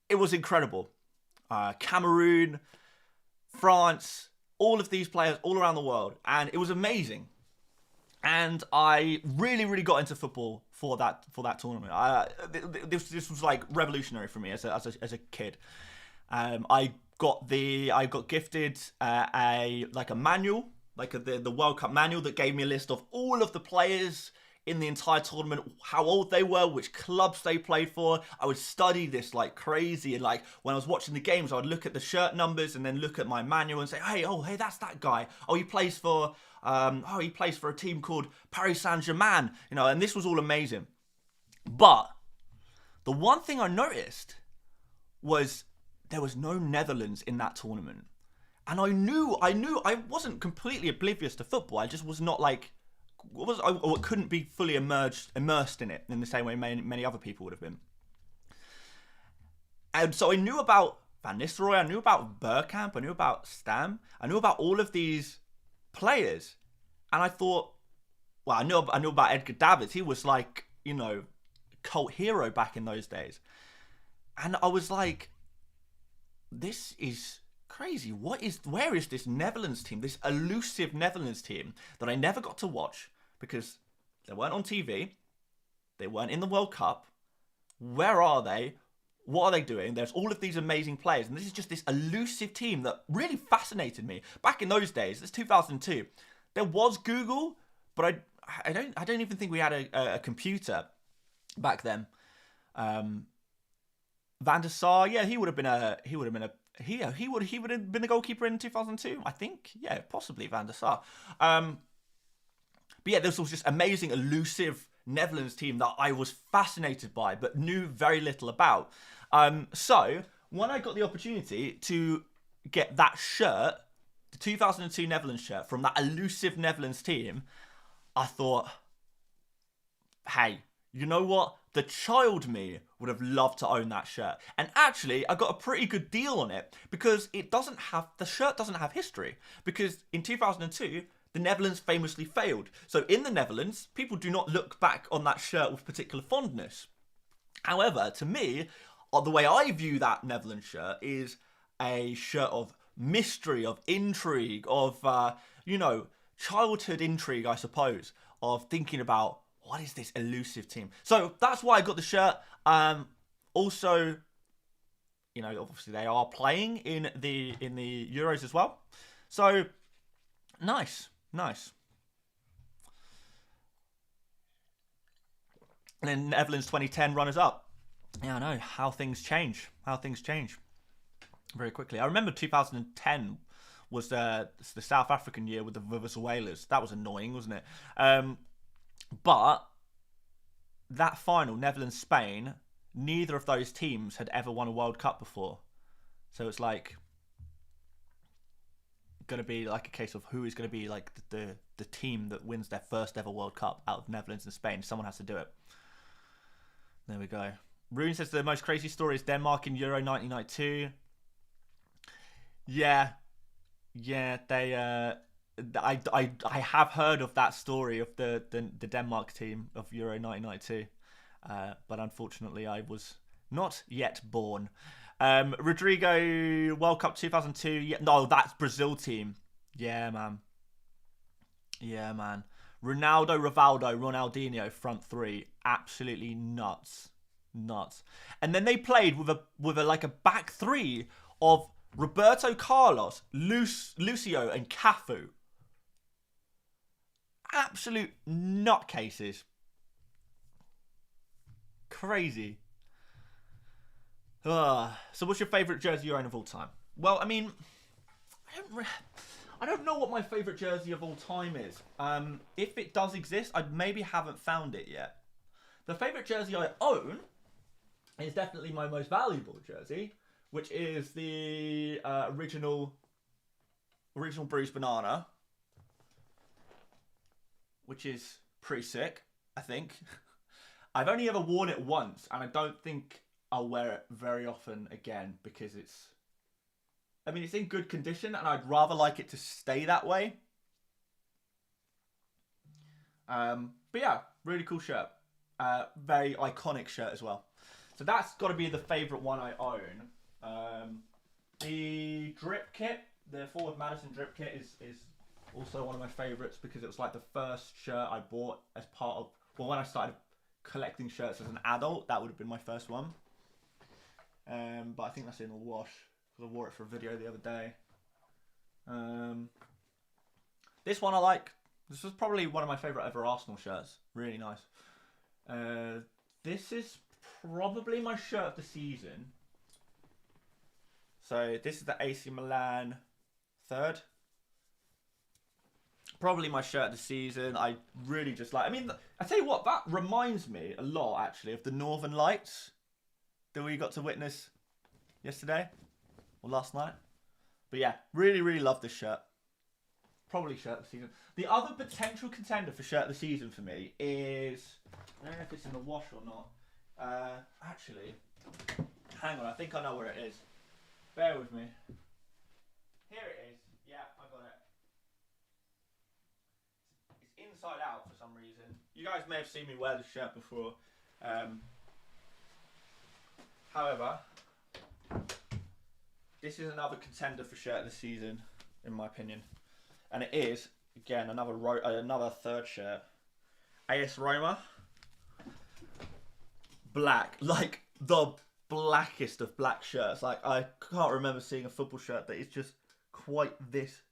It was incredible. Cameroon, France, all of these players all around the world, and it was amazing. And I really, really got into football for that tournament. This was like revolutionary for me as a kid. I got gifted a manual, like the World Cup manual that gave me a list of all of the players in the entire tournament, how old they were, which clubs they played for. I would study this like crazy, and like when I was watching the games, I would look at the shirt numbers and then look at my manual and say, hey, that's that guy. Oh, he plays for a team called Paris Saint-Germain, you know. And this was all amazing. But the one thing I noticed was there was no Netherlands in that tournament. And I knew I wasn't completely oblivious to football. I just was not like, I couldn't be fully immersed in it in the same way many other people would have been. And so I knew about Van Nistelrooy, I knew about Bergkamp, I knew about Stam, I knew about all of these players. And I thought, well, I knew about Edgar Davids. He was like, you know, cult hero back in those days. And I was like, this is crazy. Where is this Netherlands team, this elusive Netherlands team that I never got to watch because they weren't on TV, they weren't in the World Cup? Where are they? What are they doing? There's all of these amazing players, and this is just this elusive team that really fascinated me. Back in those days, it's 2002. There was Google, but I don't even think we had a computer back then. Van der Sar, yeah, he would have been the goalkeeper in 2002, I think. Yeah, possibly Van der Sar. But yeah, this was just amazing, elusive Netherlands team that I was fascinated by, but knew very little about. So when I got the opportunity to get that shirt, the 2002 Netherlands shirt from that elusive Netherlands team, I thought, hey, you know what? The child me would have loved to own that shirt. And actually, I got a pretty good deal on it because the shirt doesn't have history. Because in 2002, the Netherlands famously failed. So in the Netherlands, people do not look back on that shirt with particular fondness. However, to me, the way I view that Netherlands shirt is a shirt of mystery, of intrigue, of, childhood intrigue, I suppose, of thinking about, what is this elusive team? So that's why I got the shirt. Also, you know, obviously they are playing in the Euros as well. So nice. And then Netherlands 2010 runners up. Yeah, I know how things change. Very quickly. I remember 2010 was the South African year with the Venezuelans. That was annoying, wasn't it? But that final, Netherlands-Spain, neither of those teams had ever won a World Cup before. So it's like going to be like a case of who is going to be like the team that wins their first ever World Cup out of Netherlands and Spain. Someone has to do it. There we go. Rune says the most crazy story is Denmark in Euro 1992. Yeah, they... I have heard of that story of the Denmark team of Euro 1992, but unfortunately I was not yet born. Rodrigo, World Cup 2002. Yeah, no, that's Brazil team. Yeah, man. Ronaldo, Rivaldo, Ronaldinho, front three, absolutely nuts. And then they played with a back three of Roberto Carlos, Lucio, and Cafu. Absolute nutcases. Crazy. So what's your favourite jersey you own of all time? Well, I mean, I don't know what my favourite jersey of all time is. If it does exist, I maybe haven't found it yet. The favourite jersey I own is definitely my most valuable jersey, which is the original Bruised Banana, which is pretty sick, I think. I've only ever worn it once, and I don't think I'll wear it very often again because it's in good condition, and I'd rather like it to stay that way. But yeah, really cool shirt. Very iconic shirt as well. So that's got to be the favourite one I own. The drip kit, the Forward Madison drip kit is also one of my favourites because it was like the first shirt I bought as part of, well, when I started collecting shirts as an adult, that would have been my first one. But I think that's in the wash because I wore it for a video the other day. This one I like. This was probably one of my favourite ever Arsenal shirts. Really nice. This is probably my shirt of the season. So this is the AC Milan third. Probably my shirt of the season. I really just like... I tell you what, that reminds me a lot, actually, of the Northern Lights that we got to witness yesterday or last night. But yeah, really, really love this shirt. Probably shirt of the season. The other potential contender for shirt of the season for me is... I don't know if it's in the wash or not. Actually, hang on. I think I know where it is. Bear with me. Here it is. Yeah, I got it. It's inside out for some reason. You guys may have seen me wear this shirt before. However, this is another contender for shirt of the season, in my opinion. And it is, again, another third shirt. AS Roma. Black. Like, the blackest of black shirts. Like, I can't remember seeing a football shirt that is just quite this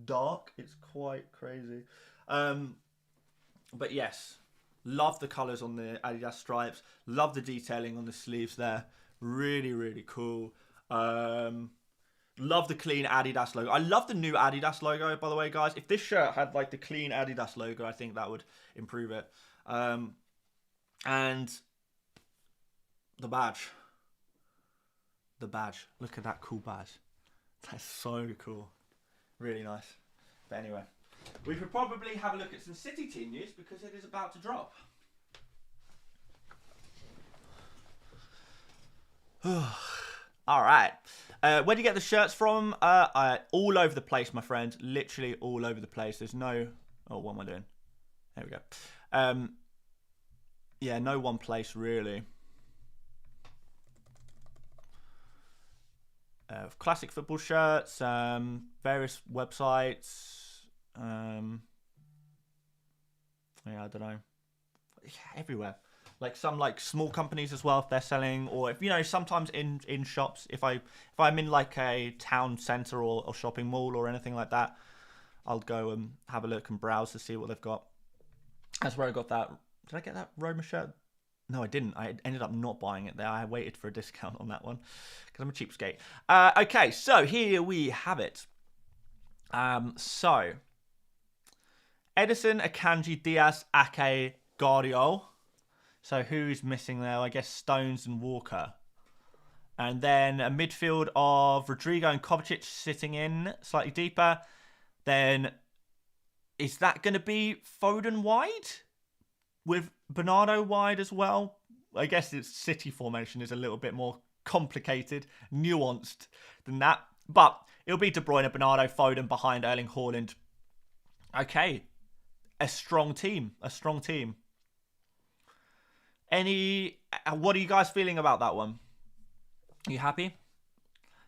dark. It's quite crazy. But yes, love the colours on the Adidas stripes. Love the detailing on the sleeves there. Really, really cool. Love the clean Adidas logo. I love the new Adidas logo, by the way, guys. If this shirt had like the clean Adidas logo, I think that would improve it. And the badge. The badge. Look at that cool badge. That's so cool. Really nice. But anyway, we could probably have a look at some City team news because it is about to drop. All right. Where do you get the shirts from? All over the place, my friend. Literally all over the place. There's no... Oh, what am I doing? There we go. Yeah, no one place, really. Classic football shirts, various websites. Yeah, I don't know. Yeah, everywhere. Like some like small companies as well if they're selling, or if sometimes in shops. If I'm in like a town centre or shopping mall or anything like that, I'll go and have a look and browse to see what they've got. That's where I got that. Did I get that Roma shirt? No, I didn't. I ended up not buying it there. I waited for a discount on that one because I'm a cheapskate. Okay, so here we have it. So Edison, Akanji, Diaz, Ake, Guardiola. So who's missing there? I guess Stones and Walker. And then a midfield of Rodrigo and Kovacic sitting in slightly deeper. Then is that going to be Foden wide? With Bernardo wide as well? I guess its City formation is a little bit more complicated, nuanced than that. But it'll be De Bruyne, Bernardo, Foden behind Erling Haaland. Okay. A strong team. A strong team. What are you guys feeling about that one? Are you happy?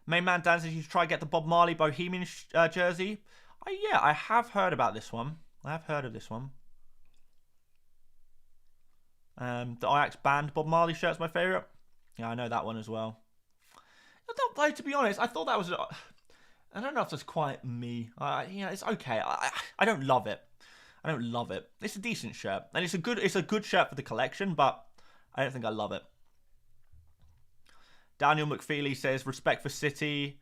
Main man Dan says you should try to get the Bob Marley Bohemian jersey. Yeah, I have heard about this one. I have heard of this one. The Ajax band Bob Marley shirt's my favourite. Yeah, I know that one as well. Though, to be honest, I thought that was... I don't know if that's quite me. It's okay. I don't love it. I don't love it. It's a decent shirt. And it's a good shirt for the collection, but I don't think I love it. Daniel McFeely says, respect for City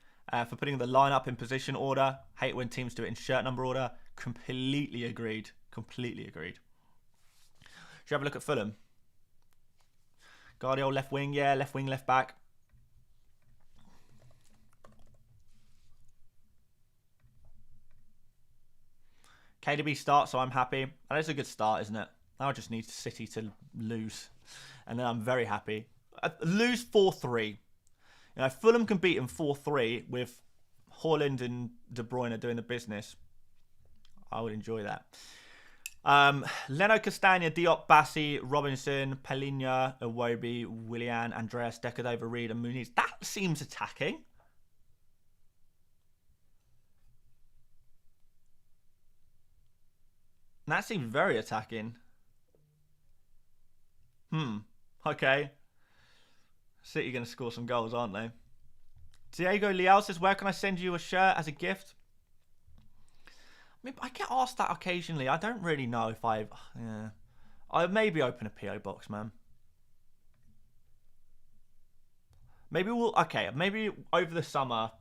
for putting the lineup in position order. Hate when teams do it in shirt number order. Completely agreed. Completely agreed. Should we have a look at Fulham? Guardiola left wing, yeah. Left wing, left back. KDB starts, so I'm happy. That is a good start, isn't it? Now I just need City to lose. and then I'm very happy. Lose 4-3. You know, Fulham can beat them 4-3 with Haaland and De Bruyne doing the business. I would enjoy that. Leno, Castagna, Diop, Bassi, Robinson, Palhinha, Iwobi, Willian, Andreas, Decadova, Reed, and Muniz. That seems attacking. That seems very attacking. Okay. City going to score some goals, aren't they? Diego Leal says, where can I send you a shirt as a gift? I mean, I get asked that occasionally. I don't really know if I maybe open a PO box, man. Maybe maybe over the summer,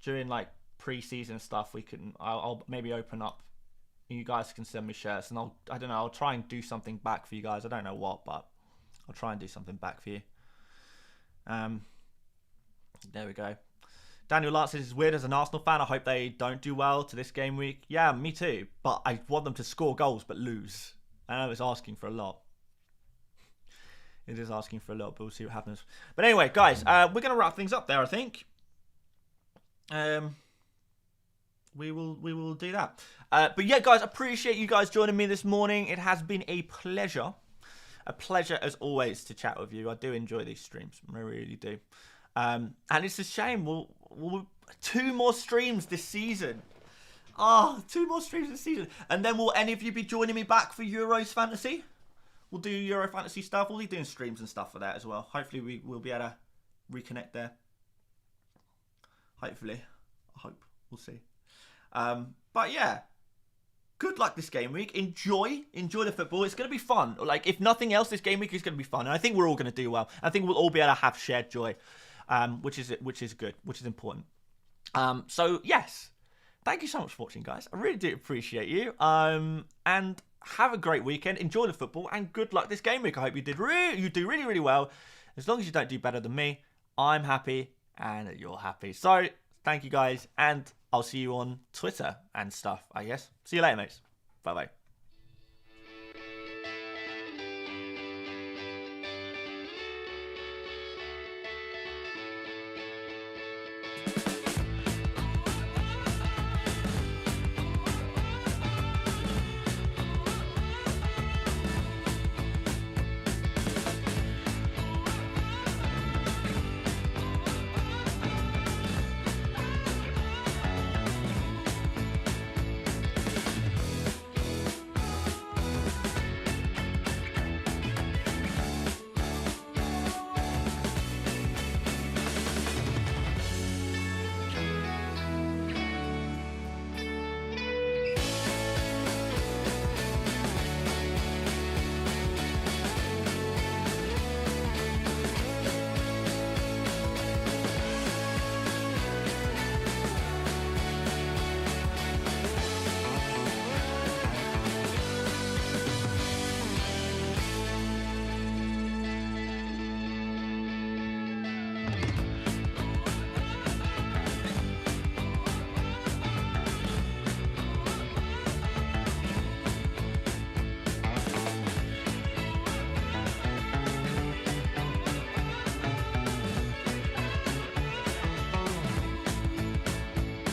during like pre-season stuff, I'll maybe open up. You guys can send me shirts, and I'll try and do something back for you guys. I don't know what, but I'll try and do something back for you. There we go. Daniel Lance says, it's weird as an Arsenal fan. I hope they don't do well to this game week. Yeah, me too. But I want them to score goals but lose. I know it's asking for a lot. It is asking for a lot, but we'll see what happens. But anyway, guys, we're going to wrap things up there, I think. We will do that. But yeah, guys, appreciate you guys joining me this morning. It has been a pleasure. A pleasure, as always, to chat with you. I do enjoy these streams. I really do. And it's a shame. We'll 2 more streams this season. 2 more streams this season. And then will any of you be joining me back for Euros Fantasy? We'll do Euro Fantasy stuff. We'll be doing streams and stuff for that as well. Hopefully we'll be able to reconnect there. Hopefully. I hope. We'll see. But yeah. Good luck this game week. Enjoy the football. It's going to be fun. Like, if nothing else, this game week is going to be fun. And I think we're all going to do well. I think we'll all be able to have shared joy. Which is good, which is important. So yes, thank you so much for watching, guys. I really do appreciate you. And have a great weekend. Enjoy the football, and good luck this game week. I hope you do really, really well. As long as you don't do better than me, I'm happy, and you're happy. So thank you, guys, and I'll see you on Twitter and stuff, I guess. See you later, mates. Bye bye.